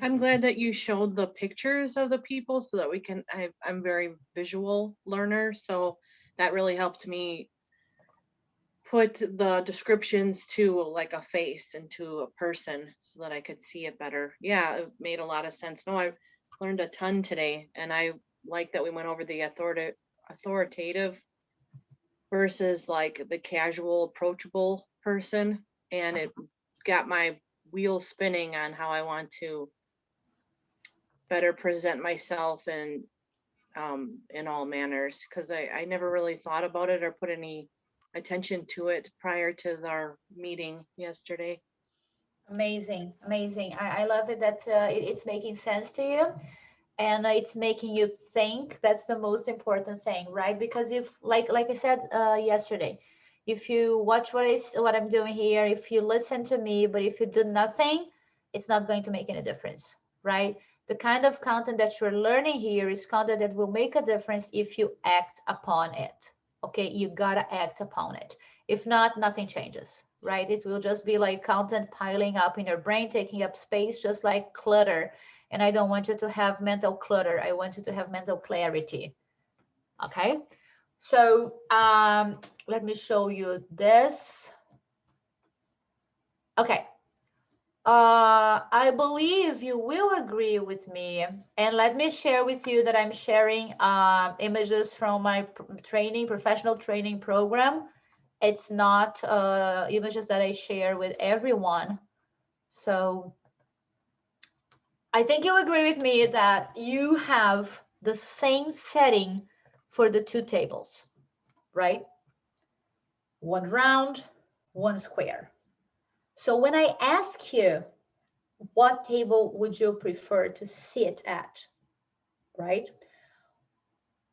Speaker 3: I'm glad that you showed the pictures of the people so that we can, I'm very visual learner. So that really helped me put the descriptions to like a face and to a person so that I could see it better. Yeah, it made a lot of sense. No, I learned a ton today, and I like that we went over the authoritative versus like the casual, approachable person, and it got my wheels spinning on how I want to better present myself in all manners, because I never really thought about it or put any attention to it prior to our meeting yesterday.
Speaker 1: Amazing, amazing. I love it that it's making sense to you and it's making you think. That's the most important thing, right? Because if, like I said yesterday, if you watch what I'm doing here, if you listen to me, but if you do nothing, it's not going to make any difference, right? The kind of content that you're learning here is content that will make a difference if you act upon it. Okay, you gotta act upon it. If not, nothing changes, right? It will just be like content piling up in your brain, taking up space, just like clutter. And I don't want you to have mental clutter. I want you to have mental clarity. Okay. So let me show you this. Okay. I believe you will agree with me. And let me share with you that I'm sharing images from my professional training program. It's not images that I share with everyone. So I think you agree with me that you have the same setting for the two tables, right? One round, one square. So when I ask you, what table would you prefer to sit at, right?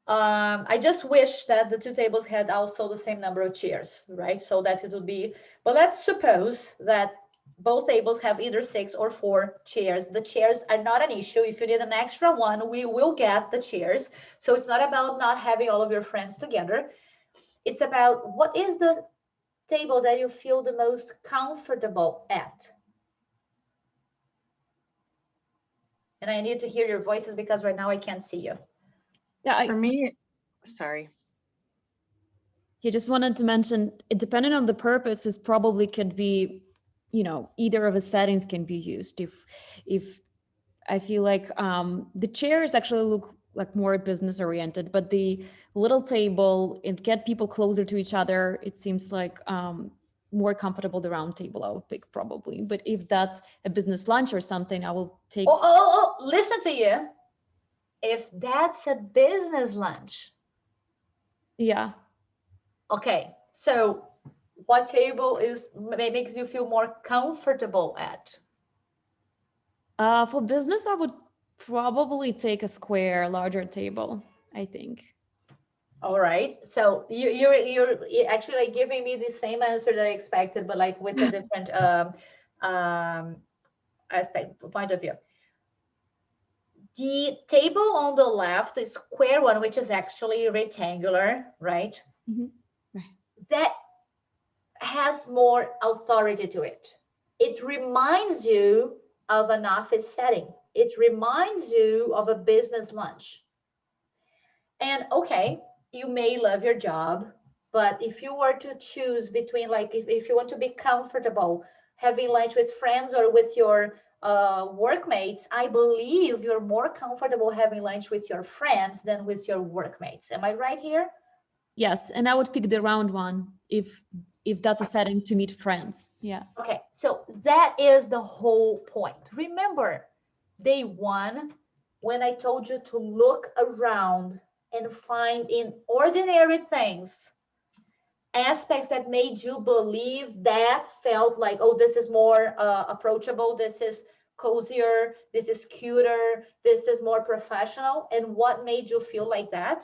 Speaker 1: I just wish that the two tables had also the same number of chairs, right? So that it would be, but let's suppose that both tables have either 6 or 4 chairs. The chairs are not an issue. If you need an extra one, we will get the chairs. So it's not about not having all of your friends together. It's about what is the table that you feel the most comfortable at. And I need to hear your voices because right now I can't see you.
Speaker 4: Yeah,
Speaker 3: For me, sorry.
Speaker 4: you just wanted to mention, it depending on the purpose, this probably could be, either of the settings can be used. If I feel like the chairs actually look like more business oriented, but the little table, and get people closer to each other, it seems like more comfortable the round table I would pick probably. But if that's a business lunch or something, I will take.
Speaker 1: Listen to you. If that's a business lunch.
Speaker 4: Yeah.
Speaker 1: Okay, so what table makes you feel more comfortable at?
Speaker 4: For business, I would probably take a square, larger table, I think.
Speaker 1: All right. So you're actually like giving me the same answer that I expected, but like with a different aspect point of view. The table on the left, the square one, which is actually rectangular, right?
Speaker 4: Mm-hmm. Right.
Speaker 1: That has more authority to it. It reminds you of an office setting. It reminds you of a business lunch. And okay, you may love your job, but if you were to choose between, like, if you want to be comfortable having lunch with friends or with your workmates, I believe you're more comfortable having lunch with your friends than with your workmates. Am I right here?
Speaker 4: Yes, and I would pick the round one if that's a setting to meet friends. Yeah.
Speaker 1: Okay, so that is the whole point. Remember, day one, when I told you to look around and find in ordinary things aspects that made you believe, that felt like, oh, this is more approachable, this is cozier, this is cuter, this is more professional, and what made you feel like that?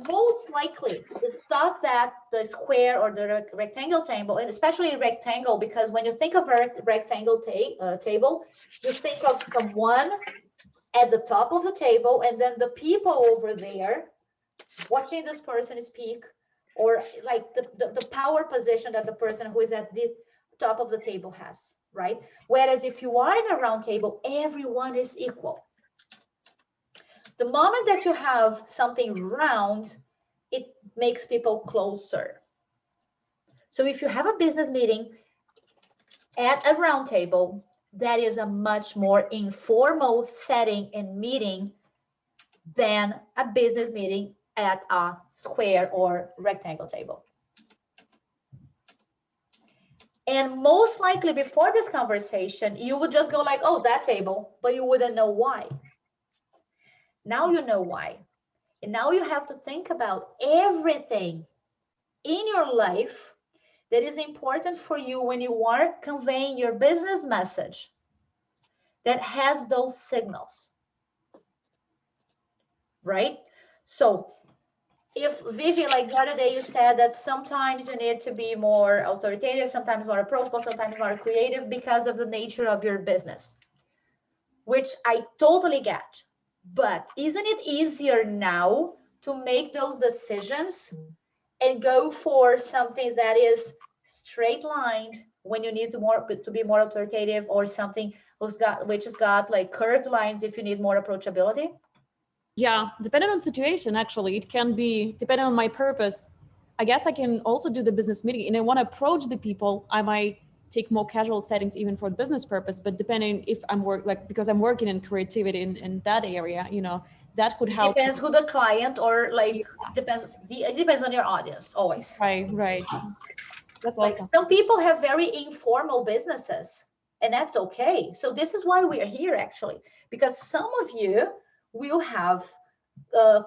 Speaker 1: Most likely the thought that the square or the rectangle table, and especially rectangle, because when you think of a rectangle table, you think of someone at the top of the table and then the people over there watching this person speak, or like the power position that the person who is at the top of the table has, right? Whereas if you are in a round table, everyone is equal. The moment that you have something round, it makes people closer. So if you have a business meeting at a round table, that is a much more informal setting and meeting than a business meeting at a square or rectangle table. And most likely before this conversation, you would just go like, oh, that table, but you wouldn't know why. Now you know why. And now you have to think about everything in your life that is important for you when you are conveying your business message that has those signals, right? So if Vivi, like the other day, you said that sometimes you need to be more authoritative, sometimes more approachable, sometimes more creative because of the nature of your business, which I totally get. But isn't it easier now to make those decisions and go for something that is straight lined when you need to be more authoritative, or something which has got like curved lines if you need more approachability?
Speaker 4: Yeah, depending on situation, actually, it can be depending on my purpose. I guess I can also do the business meeting and I want to approach the people. I might take more casual settings even for business purpose, but depending if I'm because I'm working in creativity in that area, that could help.
Speaker 1: Depends who the client, or like, it depends on your audience always.
Speaker 4: Right. That's
Speaker 1: like
Speaker 4: awesome.
Speaker 1: Some people have very informal businesses, and that's okay. So this is why we are here, actually, because some of you will have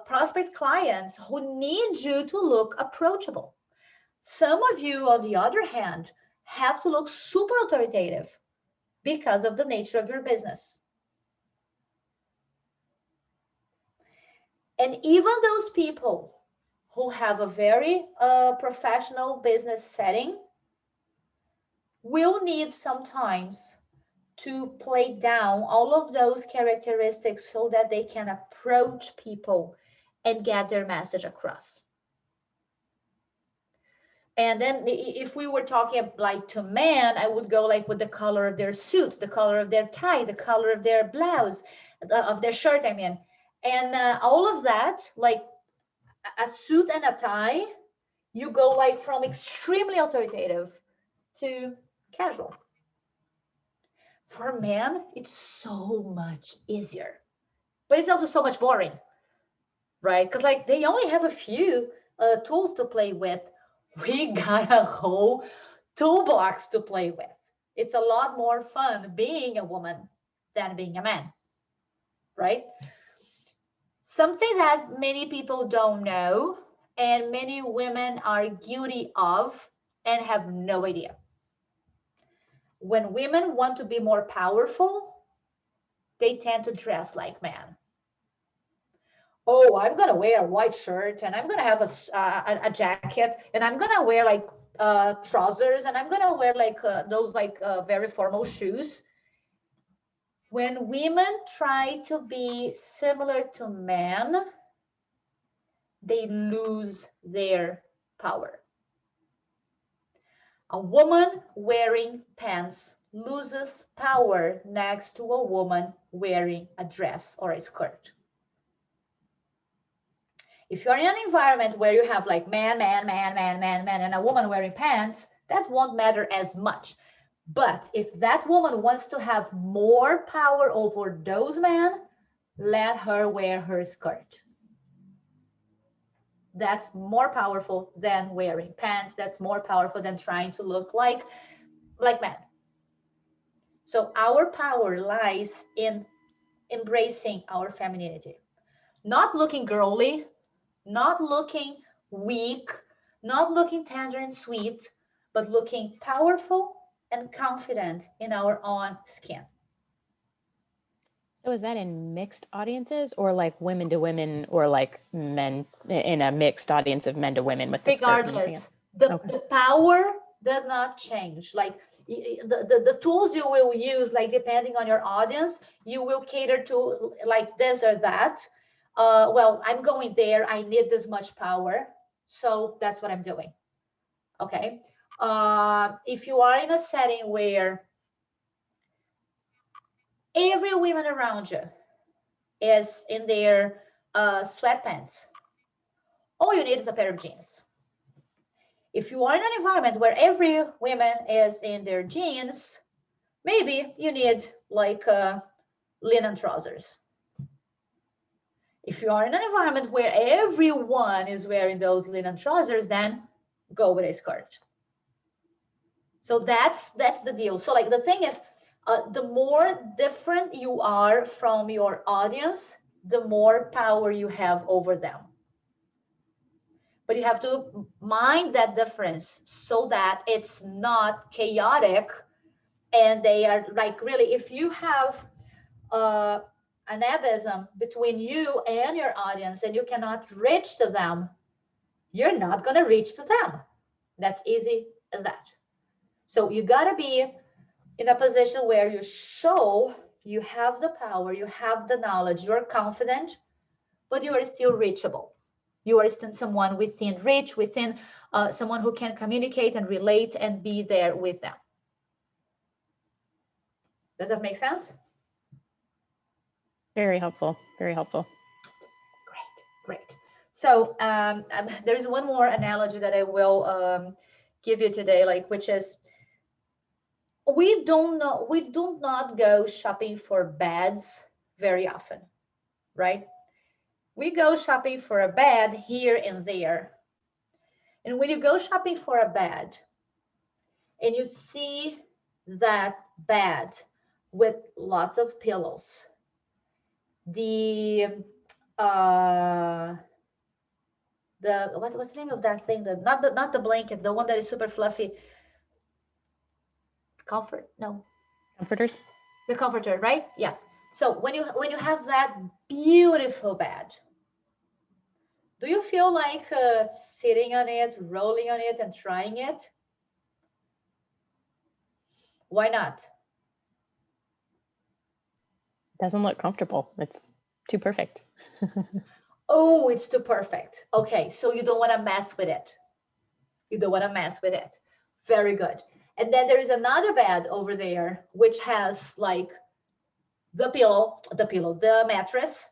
Speaker 1: prospect clients who need you to look approachable. Some of you, on the other hand, have to look super authoritative because of the nature of your business. And even those people who have a very professional business setting will need sometimes to play down all of those characteristics so that they can approach people and get their message across. And then if we were talking like to men, I would go like with the color of their suit, the color of their tie, the color of their blouse, of their shirt, I mean. And all of that, like a suit and a tie, you go like from extremely authoritative to casual. For men, it's so much easier, but it's also so much boring, right? Because like they only have a few tools to play with. We got a whole toolbox to play with. It's a lot more fun being a woman than being a man, right? Something that many people don't know and many women are guilty of and have no idea. When women want to be more powerful, they tend to dress like men. Oh, I'm gonna wear a white shirt and I'm gonna have a jacket and I'm gonna wear like trousers and I'm gonna wear like those like very formal shoes. When women try to be similar to men, they lose their power. A woman wearing pants loses power next to a woman wearing a dress or a skirt. If you're in an environment where you have like man, man, man, man, man, man, and a woman wearing pants, that won't matter as much. But if that woman wants to have more power over those men, let her wear her skirt. That's more powerful than wearing pants. That's more powerful than trying to look like men. So our power lies in embracing our femininity, not looking girly, not looking weak, not looking tender and sweet, but looking powerful and confident in our own skin.
Speaker 2: So is that in mixed audiences or like women to women or like men in a mixed audience of men to women with the skirt and
Speaker 1: Regardless,
Speaker 2: pants? Okay.
Speaker 1: the power does not change. Like the tools you will use, like depending on your audience, you will cater to like this or that. Well, I'm going there. I need this much power. So that's what I'm doing. Okay. If you are in a setting where every woman around you is in their sweatpants, all you need is a pair of jeans. If you are in an environment where every woman is in their jeans, maybe you need like linen trousers. If you are in an environment where everyone is wearing those linen trousers, then go with a skirt. So that's the deal. So like the thing is, the more different you are from your audience, the more power you have over them. But you have to mind that difference so that it's not chaotic and they are like really, if you have an abysm between you and your audience and you cannot reach to them, you're not going to reach to them. That's easy as that. So you got to be in a position where you show you have the power, you have the knowledge, you're confident, but you are still reachable. You are still someone within reach, within someone who can communicate and relate and be there with them. Does that make sense?
Speaker 2: Very helpful. Very helpful.
Speaker 1: Great. So there is one more analogy that I will give you today, like which is we do not go shopping for beds very often, right? We go shopping for a bed here and there. And when you go shopping for a bed and you see that bed with lots of pillows, the what's the name of that thing? Not the blanket, the one that is super fluffy. Comfort? No.
Speaker 2: Comforters?
Speaker 1: The comforter, right? Yeah. So when you have that beautiful bed, do you feel like sitting on it, rolling on it, and trying it? Why not?
Speaker 2: Doesn't look comfortable. It's too perfect.
Speaker 1: Oh, it's too perfect. Okay, so you don't want to mess with it. You don't want to mess with it. Very good. And then there is another bed over there, which has like the mattress,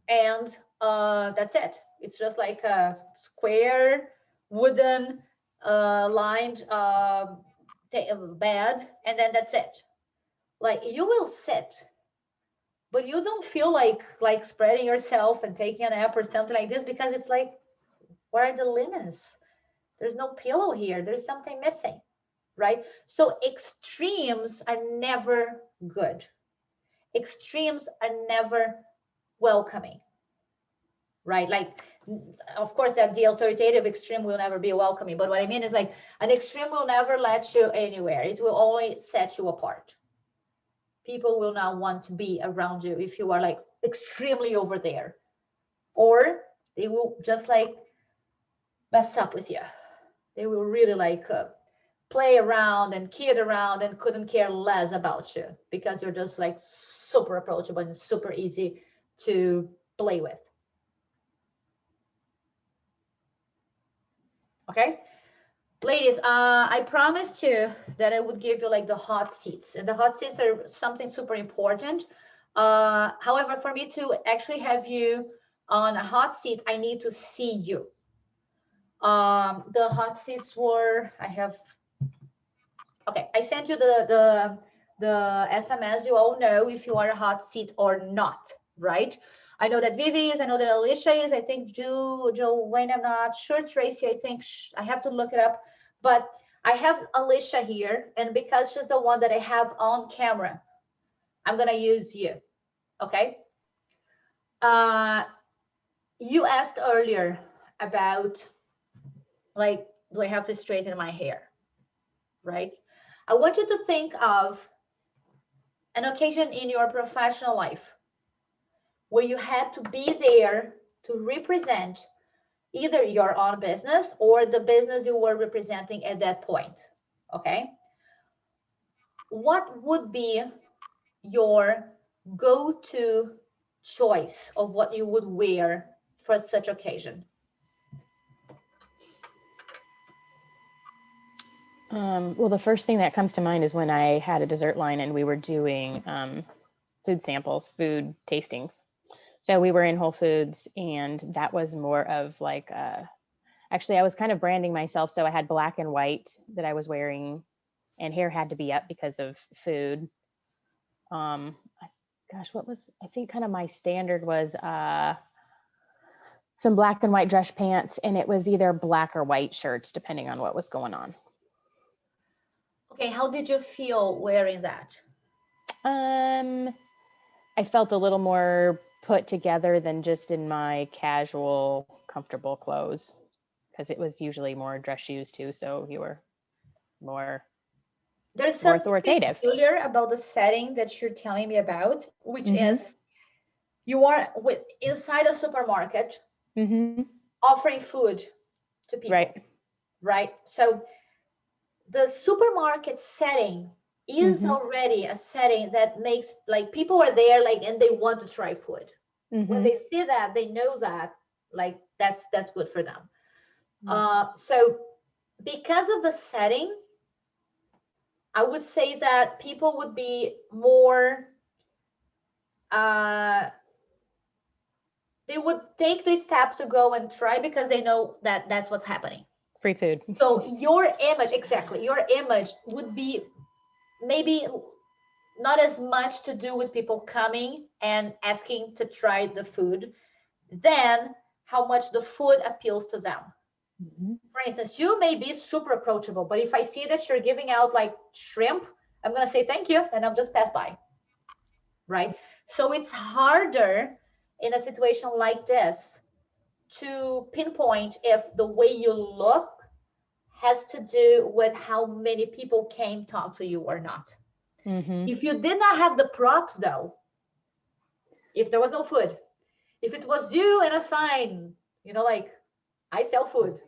Speaker 1: and that's it. It's just like a square wooden lined bed, and then that's it. Like you will sit, but you don't feel like spreading yourself and taking a nap or something like this, because it's like, where are the linens? There's no pillow here. There's something missing, right? So extremes are never good. Extremes are never welcoming, right? Like, of course, that the authoritative extreme will never be welcoming. But what I mean is like an extreme will never let you anywhere. It will only set you apart. People will not want to be around you if you are like extremely over there, or they will just like mess up with you. They will really like play around and kid around and couldn't care less about you because you're just like super approachable and super easy to play with. Okay. Ladies, I promised you that I would give you like the hot seats, and the hot seats are something super important. However, for me to actually have you on a hot seat, I need to see you. The hot seats were, I have, okay, I sent you the SMS. You all know if you are a hot seat or not, right? I know that Vivi is, I know that Alicia is, I think Joanne, I'm not sure, Tracy, I think I have to look it up, but I have Alicia here, and because she's the one that I have on camera, I'm gonna use you, okay? You asked earlier about, like, do I have to straighten my hair, right? I want you to think of an occasion in your professional life where you had to be there to represent either your own business or the business you were representing at that point, okay? What would be your go-to choice of what you would wear for such occasion?
Speaker 2: Well, the first thing that comes to mind is when I had a dessert line and we were doing food samples, food tastings. So we were in Whole Foods, and that was more of like, actually, I was kind of branding myself. So I had black and white that I was wearing, and hair had to be up because of food. Gosh, what was, I think kind of my standard was some black and white dress pants, and it was either black or white shirts, depending on what was going on.
Speaker 1: Okay, how did you feel wearing that?
Speaker 2: I felt a little more put together than just in my casual, comfortable clothes, because it was usually more dress shoes too. So you were more
Speaker 1: There's
Speaker 2: more
Speaker 1: something
Speaker 2: authoritative.
Speaker 1: peculiar about the setting that you're telling me about, which is you are inside a supermarket offering food to people, right? So the supermarket setting is already a setting that makes, like, people are there, like, and they want to try food. When they see that, they know that, like, that's good for them. So because of the setting, I would say that people would be more, they would take the step to go and try because they know that that's what's happening.
Speaker 2: Free food.
Speaker 1: So your image, exactly, your image would be maybe not as much to do with people coming and asking to try the food than how much the food appeals to them. For instance, you may be super approachable, but if I see that you're giving out like shrimp, I'm going to say thank you and I'll just pass by, right? So it's harder in a situation like this to pinpoint if the way you look has to do with how many people came talk to you or not. If you did not have the props though, if there was no food, if it was you and a sign, you know, like, I sell food,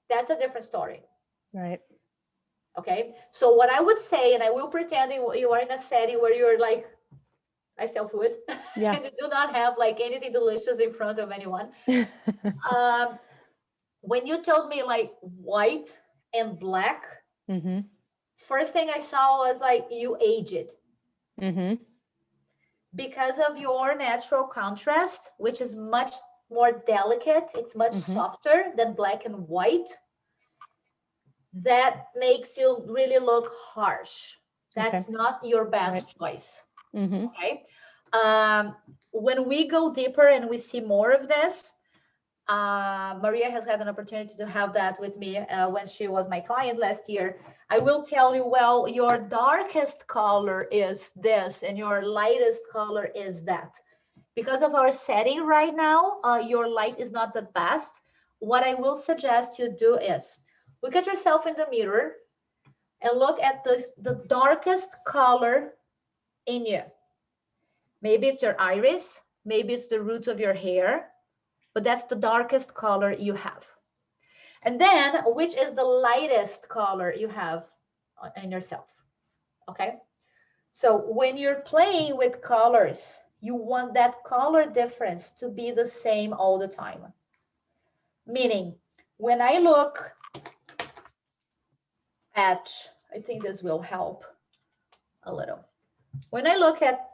Speaker 1: that's a different story.
Speaker 2: Right.
Speaker 1: Okay. So what I would say, and I will pretend you are in a setting where you're like, I sell food.
Speaker 2: Yeah.
Speaker 1: And you do not have like anything delicious in front of anyone. When you told me like white and black, first thing I saw was like, you aged. Because of your natural contrast, which is much more delicate, it's much softer than black and white. That makes you really look harsh. That's not your best choice. Okay. When we go deeper and we see more of this, Maria has had an opportunity to have that with me when she was my client last year. I will tell you, well, your darkest color is this and your lightest color is that. Because of our setting right now, your light is not the best. What I will suggest you do is look at yourself in the mirror and look at the darkest color in you. Maybe it's your iris, maybe it's the root of your hair, but that's the darkest color you have. And then, which is the lightest color you have in yourself, okay? So when you're playing with colors, you want that color difference to be the same all the time. Meaning, when I look patch. I think this will help a little. When I look at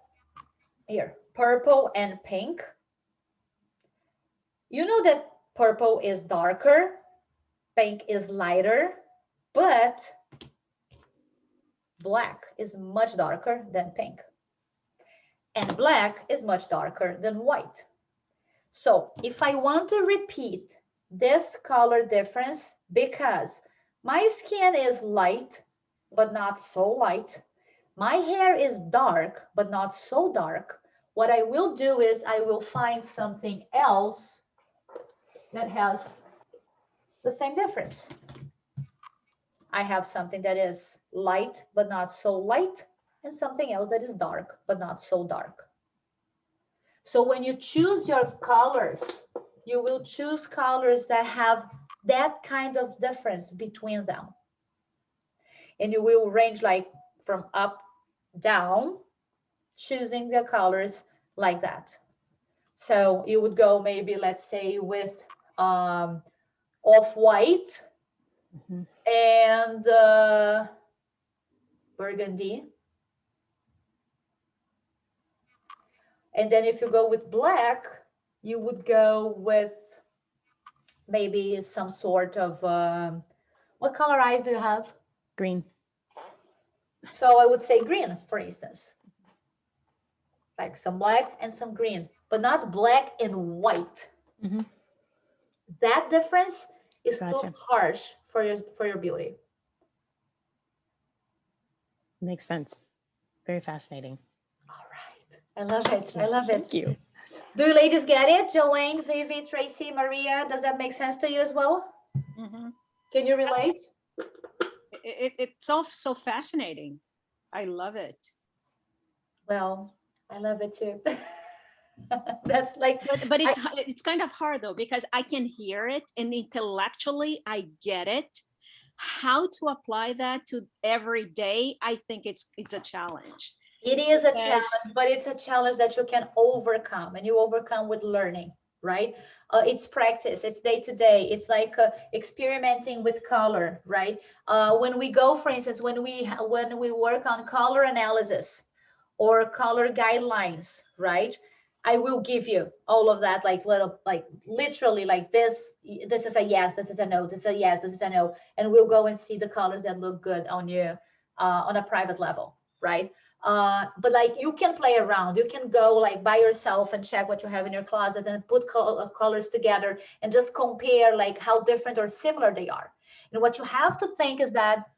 Speaker 1: here, purple and pink, you know that purple is darker, pink is lighter, but black is much darker than pink. And black is much darker than white. So if I want to repeat this color difference, because my skin is light, but not so light, my hair is dark, but not so dark, what I will do is I will find something else that has the same difference. I have something that is light, but not so light, and something else that is dark, but not so dark. So when you choose your colors, you will choose colors that have that kind of difference between them. And you will range like from up, down, choosing the colors like that. So you would go maybe, let's say, with off-white and burgundy. And then if you go with black, you would go with maybe some sort of, what color eyes do you have?
Speaker 2: Green.
Speaker 1: So I would say green, for instance. Like some black and some green, but not black and white.
Speaker 2: Mm-hmm.
Speaker 1: That difference is
Speaker 2: Gotcha.
Speaker 1: too harsh for your beauty.
Speaker 2: Makes sense. Very fascinating.
Speaker 1: All right. I love it. I love it.
Speaker 2: Thank you.
Speaker 1: Do you ladies get it? Joanne, Vivi, Tracy, Maria, does that make sense to you as well?
Speaker 5: Mhm.
Speaker 1: Can you relate?
Speaker 5: It's all so fascinating. I love it.
Speaker 1: Well, I love it too. That's like,
Speaker 5: But it's kind of hard though, because I can hear it and intellectually I get it. How to apply that to every day, I think it's a challenge.
Speaker 1: it is a
Speaker 5: Because-
Speaker 1: challenge, but it's a challenge that you can overcome, and you overcome with learning, right? It's practice, it's day to day. It's like experimenting with color, right? When we go, for instance, when we work on color analysis or color guidelines, right? I will give you all of that, like little, like literally like this. This is a yes, this is a no, this is a yes, this is a no, and we'll go and see the colors that look good on you on a private level, right? But like you can play around, you can go like by yourself and check what you have in your closet and put colors together and just compare like how different or similar they are. And what you have to think is that,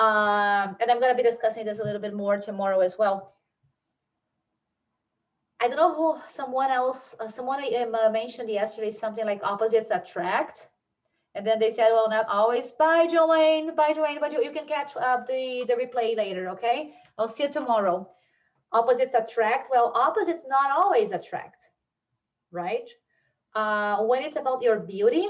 Speaker 1: and I'm going to be discussing this a little bit more tomorrow as well. I don't know who, someone mentioned yesterday something like opposites attract. And then they said, well, not always. Bye, Joanne. Bye, Joanne. But you can catch up the replay later, okay? I'll see you tomorrow. Opposites attract. Well, opposites not always attract, right? When it's about your beauty,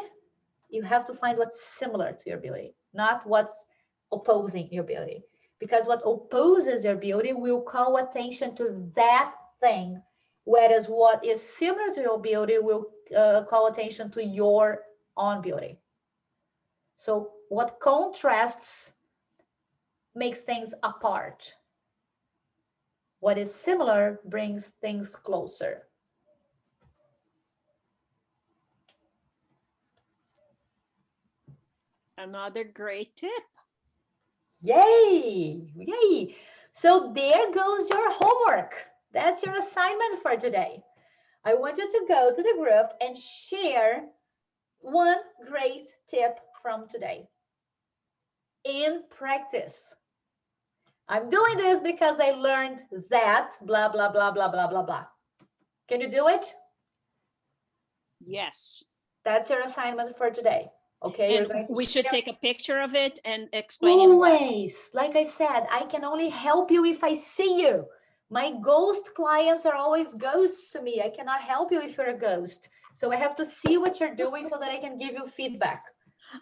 Speaker 1: you have to find what's similar to your beauty, not what's opposing your beauty. Because what opposes your beauty will call attention to that thing, whereas what is similar to your beauty will call attention to your own beauty. So what contrasts makes things apart. What is similar brings things closer.
Speaker 5: Another great tip.
Speaker 1: Yay! Yay! So there goes your homework. That's your assignment for today. I want you to go to the group and share one great tip from today in practice. I'm doing this because I learned that blah, blah, blah, blah, blah, blah, blah. Can you do it?
Speaker 5: Yes.
Speaker 1: That's your assignment for today. Okay,
Speaker 5: And we should take a picture of it and explain it.
Speaker 1: Always, like I said, I can only help you if I see you. My ghost clients are always ghosts to me. I cannot help you if you're a ghost. So I have to see what you're doing so that I can give you feedback.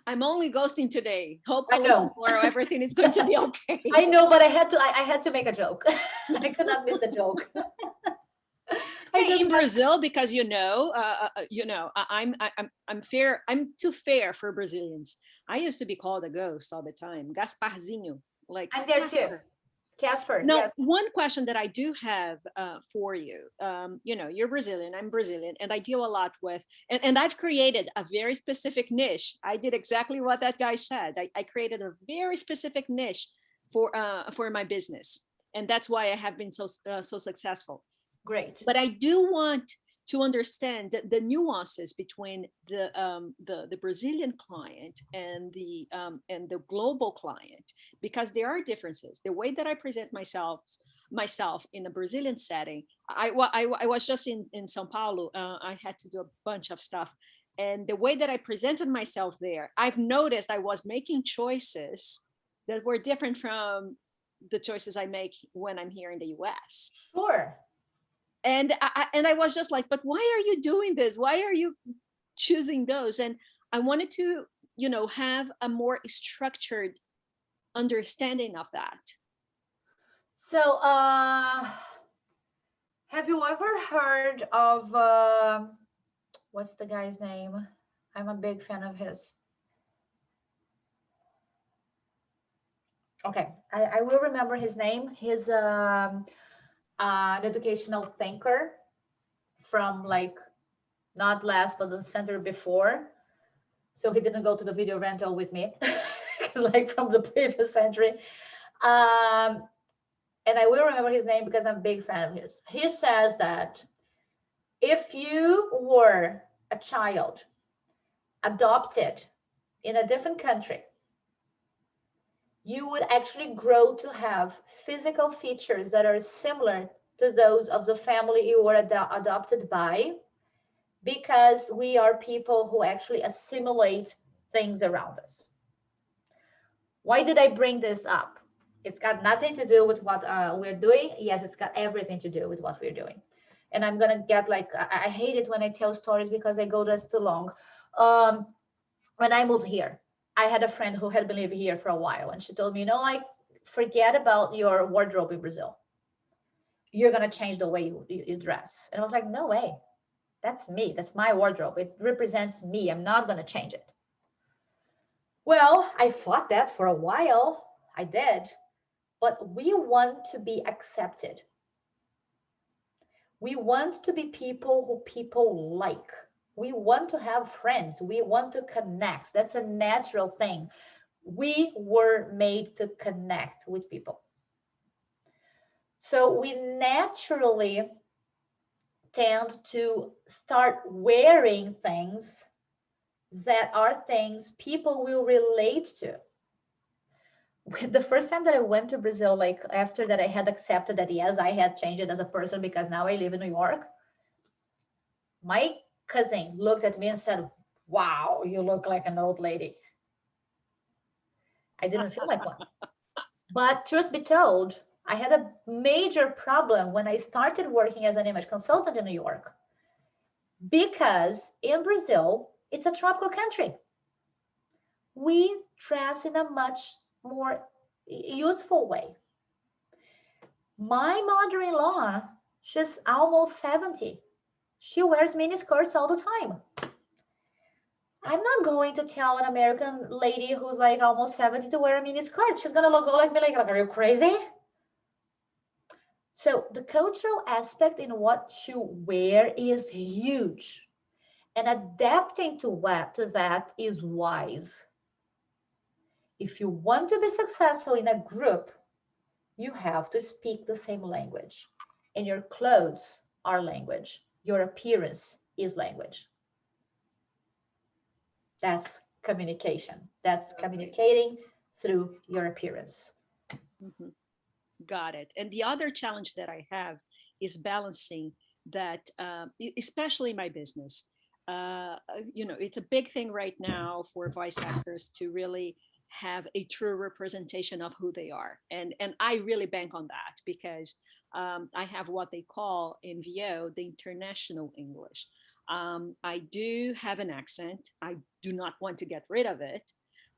Speaker 5: I'm only ghosting today. Hopefully
Speaker 1: know.
Speaker 5: tomorrow everything is going to be okay.
Speaker 1: I know, but I had to make a joke. I could not miss the joke. I just
Speaker 5: in
Speaker 1: like,
Speaker 5: Brazil, because I'm fair. I'm too fair for Brazilians. I used to be called a ghost all the time, Gasparzinho, like
Speaker 1: I'm there too.
Speaker 5: Casper.
Speaker 1: Casper,
Speaker 5: Now,
Speaker 1: yes.
Speaker 5: one question that I do have for you, you're Brazilian, I'm Brazilian, and I deal a lot with, and I've created a very specific niche. I did exactly what that guy said. I created a very specific niche for my business, and that's why I have been so successful.
Speaker 1: Great.
Speaker 5: But I do want to understand the nuances between the Brazilian client and the global client, because there are differences. The way that I present myself in a Brazilian setting, I was just in São Paulo. I had to do a bunch of stuff, and the way that I presented myself there, I've noticed I was making choices that were different from the choices I make when I'm here in the US.
Speaker 1: Sure.
Speaker 5: And I was just like, but why are you doing this? Why are you choosing those? And I wanted to, have a more structured understanding of that.
Speaker 1: So, have you ever heard of what's the guy's name? I'm a big fan of his. Okay, I will remember his name. He's an educational thinker from like not last, but the center before. So he didn't go to the video rental with me, like from the previous century. And I will remember his name because I'm a big fan of his. He says that if you were a child adopted in a different country, you would actually grow to have physical features that are similar to those of the family you were adopted by, because we are people who actually assimilate things around us. Why did I bring this up? It's got nothing to do with what we're doing. Yes, it's got everything to do with what we're doing. And I'm gonna get like, I hate it when I tell stories because I go just too long. When I moved here, I had a friend who had been living here for a while, and she told me, like, forget about your wardrobe in Brazil. You're gonna change the way you dress. And I was like, no way. That's me. That's my wardrobe. It represents me. I'm not gonna change it. Well, I fought that for a while. I did. But we want to be accepted. We want to be people who people like. We want to have friends. We want to connect. That's a natural thing. We were made to connect with people. So we naturally tend to start wearing things that are things people will relate to. The first time that I went to Brazil, like after that I had accepted that, yes, I had changed as a person because now I live in New York, my cousin looked at me and said, wow, you look like an old lady. I didn't feel like one. But truth be told, I had a major problem when I started working as an image consultant in New York, because in Brazil, it's a tropical country. We dress in a much more youthful way. My mother-in-law, she's almost 70. She wears mini skirts all the time. I'm not going to tell an American lady who's like almost 70 to wear a mini skirt. She's gonna go like me like, are you crazy? So the cultural aspect in what you wear is huge. And adapting to that is wise. If you want to be successful in a group, you have to speak the same language. And your clothes are language. Your appearance is language. That's communication. That's communicating through your appearance.
Speaker 5: Mm-hmm. Got it. And the other challenge that I have is balancing that, especially my business. It's a big thing right now for voice actors to really have a true representation of who they are. And I really bank on that because I have what they call in VO, the international English. I do have an accent. I do not want to get rid of it.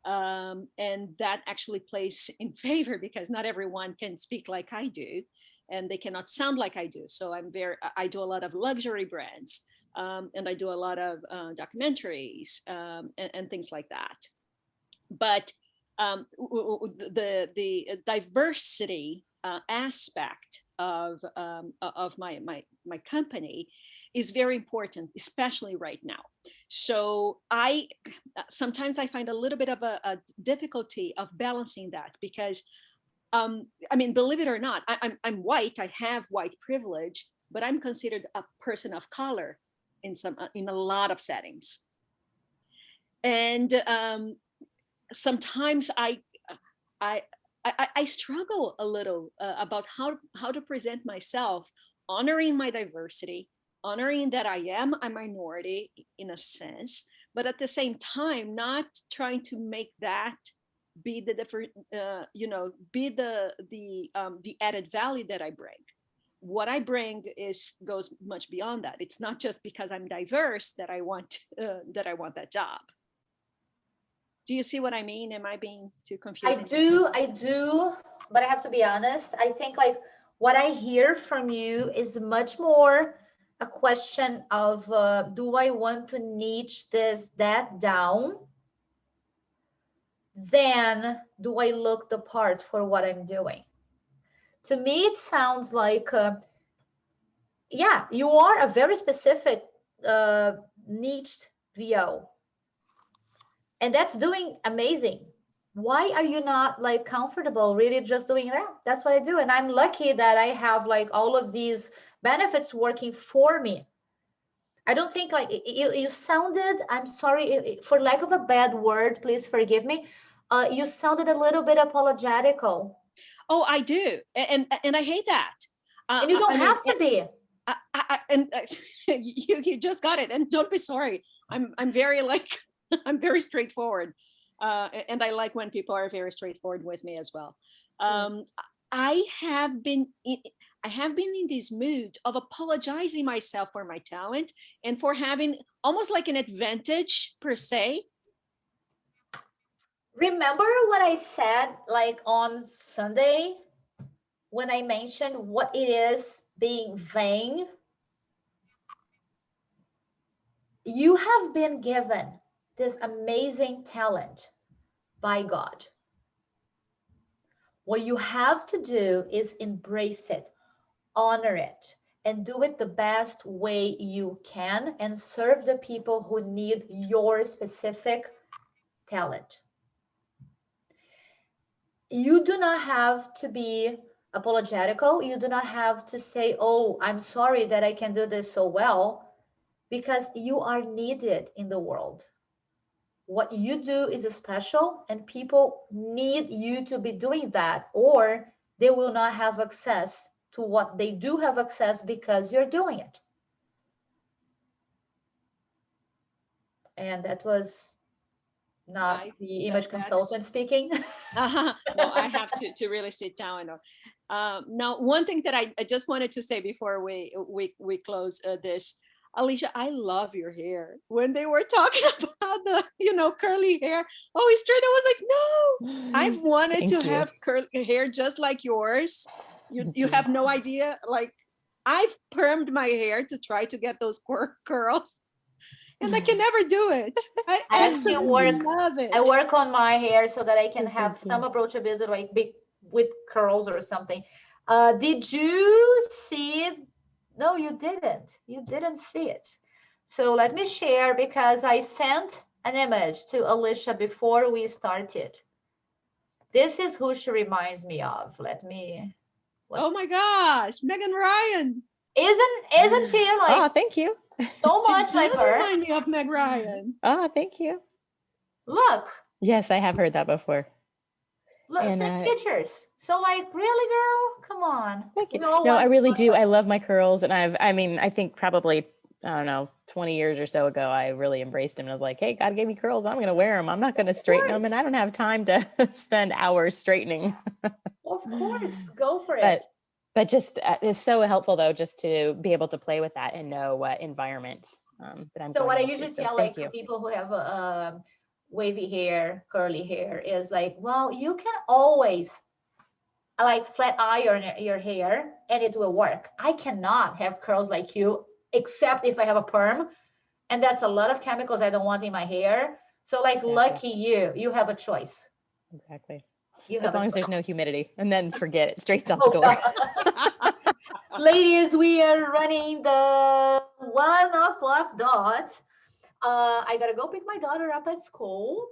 Speaker 5: And that actually plays in favor because not everyone can speak like I do, and they cannot sound like I do. So I do a lot of luxury brands, and I do a lot of documentaries, and things like that. But the diversity aspect of my company is very important, especially right now. So sometimes I find a little bit of a difficulty of balancing that because I mean, believe it or not, I'm white. I have white privilege, but I'm considered a person of color in a lot of settings. And sometimes I struggle a little about how to present myself, honoring my diversity, honoring that I am a minority in a sense, but at the same time, not trying to make that be the different, be the added value that I bring. What I bring goes much beyond that. It's not just because I'm diverse that I want that job. Do you see what I mean? Am I being too confusing?
Speaker 1: I do, but I have to be honest. I think like what I hear from you is much more a question of do I want to niche that down, then do I look the part for what I'm doing? To me, it sounds like, yeah, you are a very specific niched VO, and that's doing amazing. Why are you not like comfortable really just doing that? That's what I do. And I'm lucky that I have like all of these benefits working for me. I don't think like you sounded, I'm sorry, for lack of a bad word, please forgive me. You sounded a little bit apologetical.
Speaker 5: Oh, I do. And I hate that.
Speaker 1: And you don't have to be.
Speaker 5: You just got it. And don't be sorry. I'm very like, I'm very straightforward. And I like when people are very straightforward with me as well. I have been in this mood of apologizing myself for my talent and for having almost like an advantage per se.
Speaker 1: Remember what I said like on Sunday when I mentioned what it is being vain? You have been given this amazing talent by God. What you have to do is embrace it, honor it, and do it the best way you can and serve the people who need your specific talent. You do not have to be apologetical. You do not have to say, oh, I'm sorry that I can do this so well, because you are needed in the world. What you do is special, and people need you to be doing that, or they will not have access to what they do have access because you're doing it. And that was not the image consultant speaking.
Speaker 5: No, I have to really sit down. Now, one thing that I just wanted to say before we close this, Alicia, I love your hair. When they were talking about the curly hair, always straight, I was like, no, I've wanted to have curly hair just like yours. You have no idea. Like, I've permed my hair to try to get those curls. And I can never do it. I absolutely love it.
Speaker 1: I work on my hair so that I can have some approachability, like big with curls or something. Did you see? No, you didn't. You didn't see it. So let me share, because I sent an image to Alicia before we started. This is who she reminds me of. Let me.
Speaker 5: Oh my gosh, Megan Ryan.
Speaker 1: Isn't she like?
Speaker 2: Oh, thank you.
Speaker 1: So much like her.
Speaker 5: Remind me of Meg Ryan.
Speaker 2: Oh, thank you.
Speaker 1: Look.
Speaker 2: Yes, I have heard that before.
Speaker 1: Look, send pictures. So like, really, girl? Come on.
Speaker 2: Thank you. No, I really do. I love my curls, and I think probably, I don't know, 20 years or so ago, I really embraced them and was like, hey, God gave me curls. I'm going to wear them. I'm not going to straighten them, and I don't have time to spend hours straightening.
Speaker 1: Of course, go for it.
Speaker 2: But just it's so helpful though, just to be able to play with that and know what environment that I'm.
Speaker 1: So what I usually tell, like, for people who have wavy hair, curly hair is like, well, you can always like flat iron your hair and it will work. I cannot have curls like you, except if I have a perm, and that's a lot of chemicals I don't want in my hair. So like,
Speaker 2: Exactly.
Speaker 1: lucky you have a choice.
Speaker 2: Exactly.
Speaker 1: You
Speaker 2: As
Speaker 1: have a
Speaker 2: long as
Speaker 1: choice.
Speaker 2: there's no humidity, and then forget it, straight out the
Speaker 1: Oh,
Speaker 2: door.
Speaker 1: ladies, we are running the 1 o'clock dot. I gotta go pick my daughter up at school.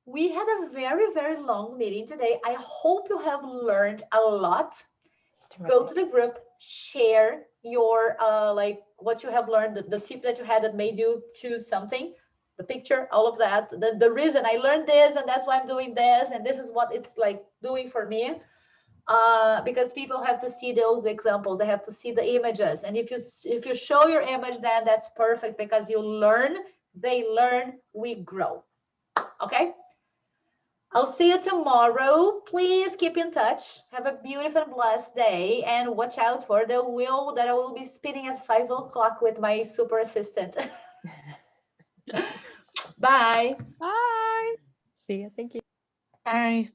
Speaker 1: We had a very, very long meeting today. I hope you have learned a lot.
Speaker 2: It's
Speaker 1: Go
Speaker 2: terrific.
Speaker 1: to the group, share your like what you have learned, the tip that you had that made you choose something, the picture, all of that, the reason I learned this, and that's why I'm doing this, and this is what it's like doing for me. Because people have to see those examples, they have to see the images, and if you show your image, then that's perfect, because you learn, they learn, we grow. Okay, I'll see you tomorrow. Please keep in touch. Have a beautiful and blessed day, and watch out for the wheel that I will be spinning at 5 o'clock with my super assistant. Bye.
Speaker 5: Bye.
Speaker 2: See ya. Thank you.
Speaker 3: Bye.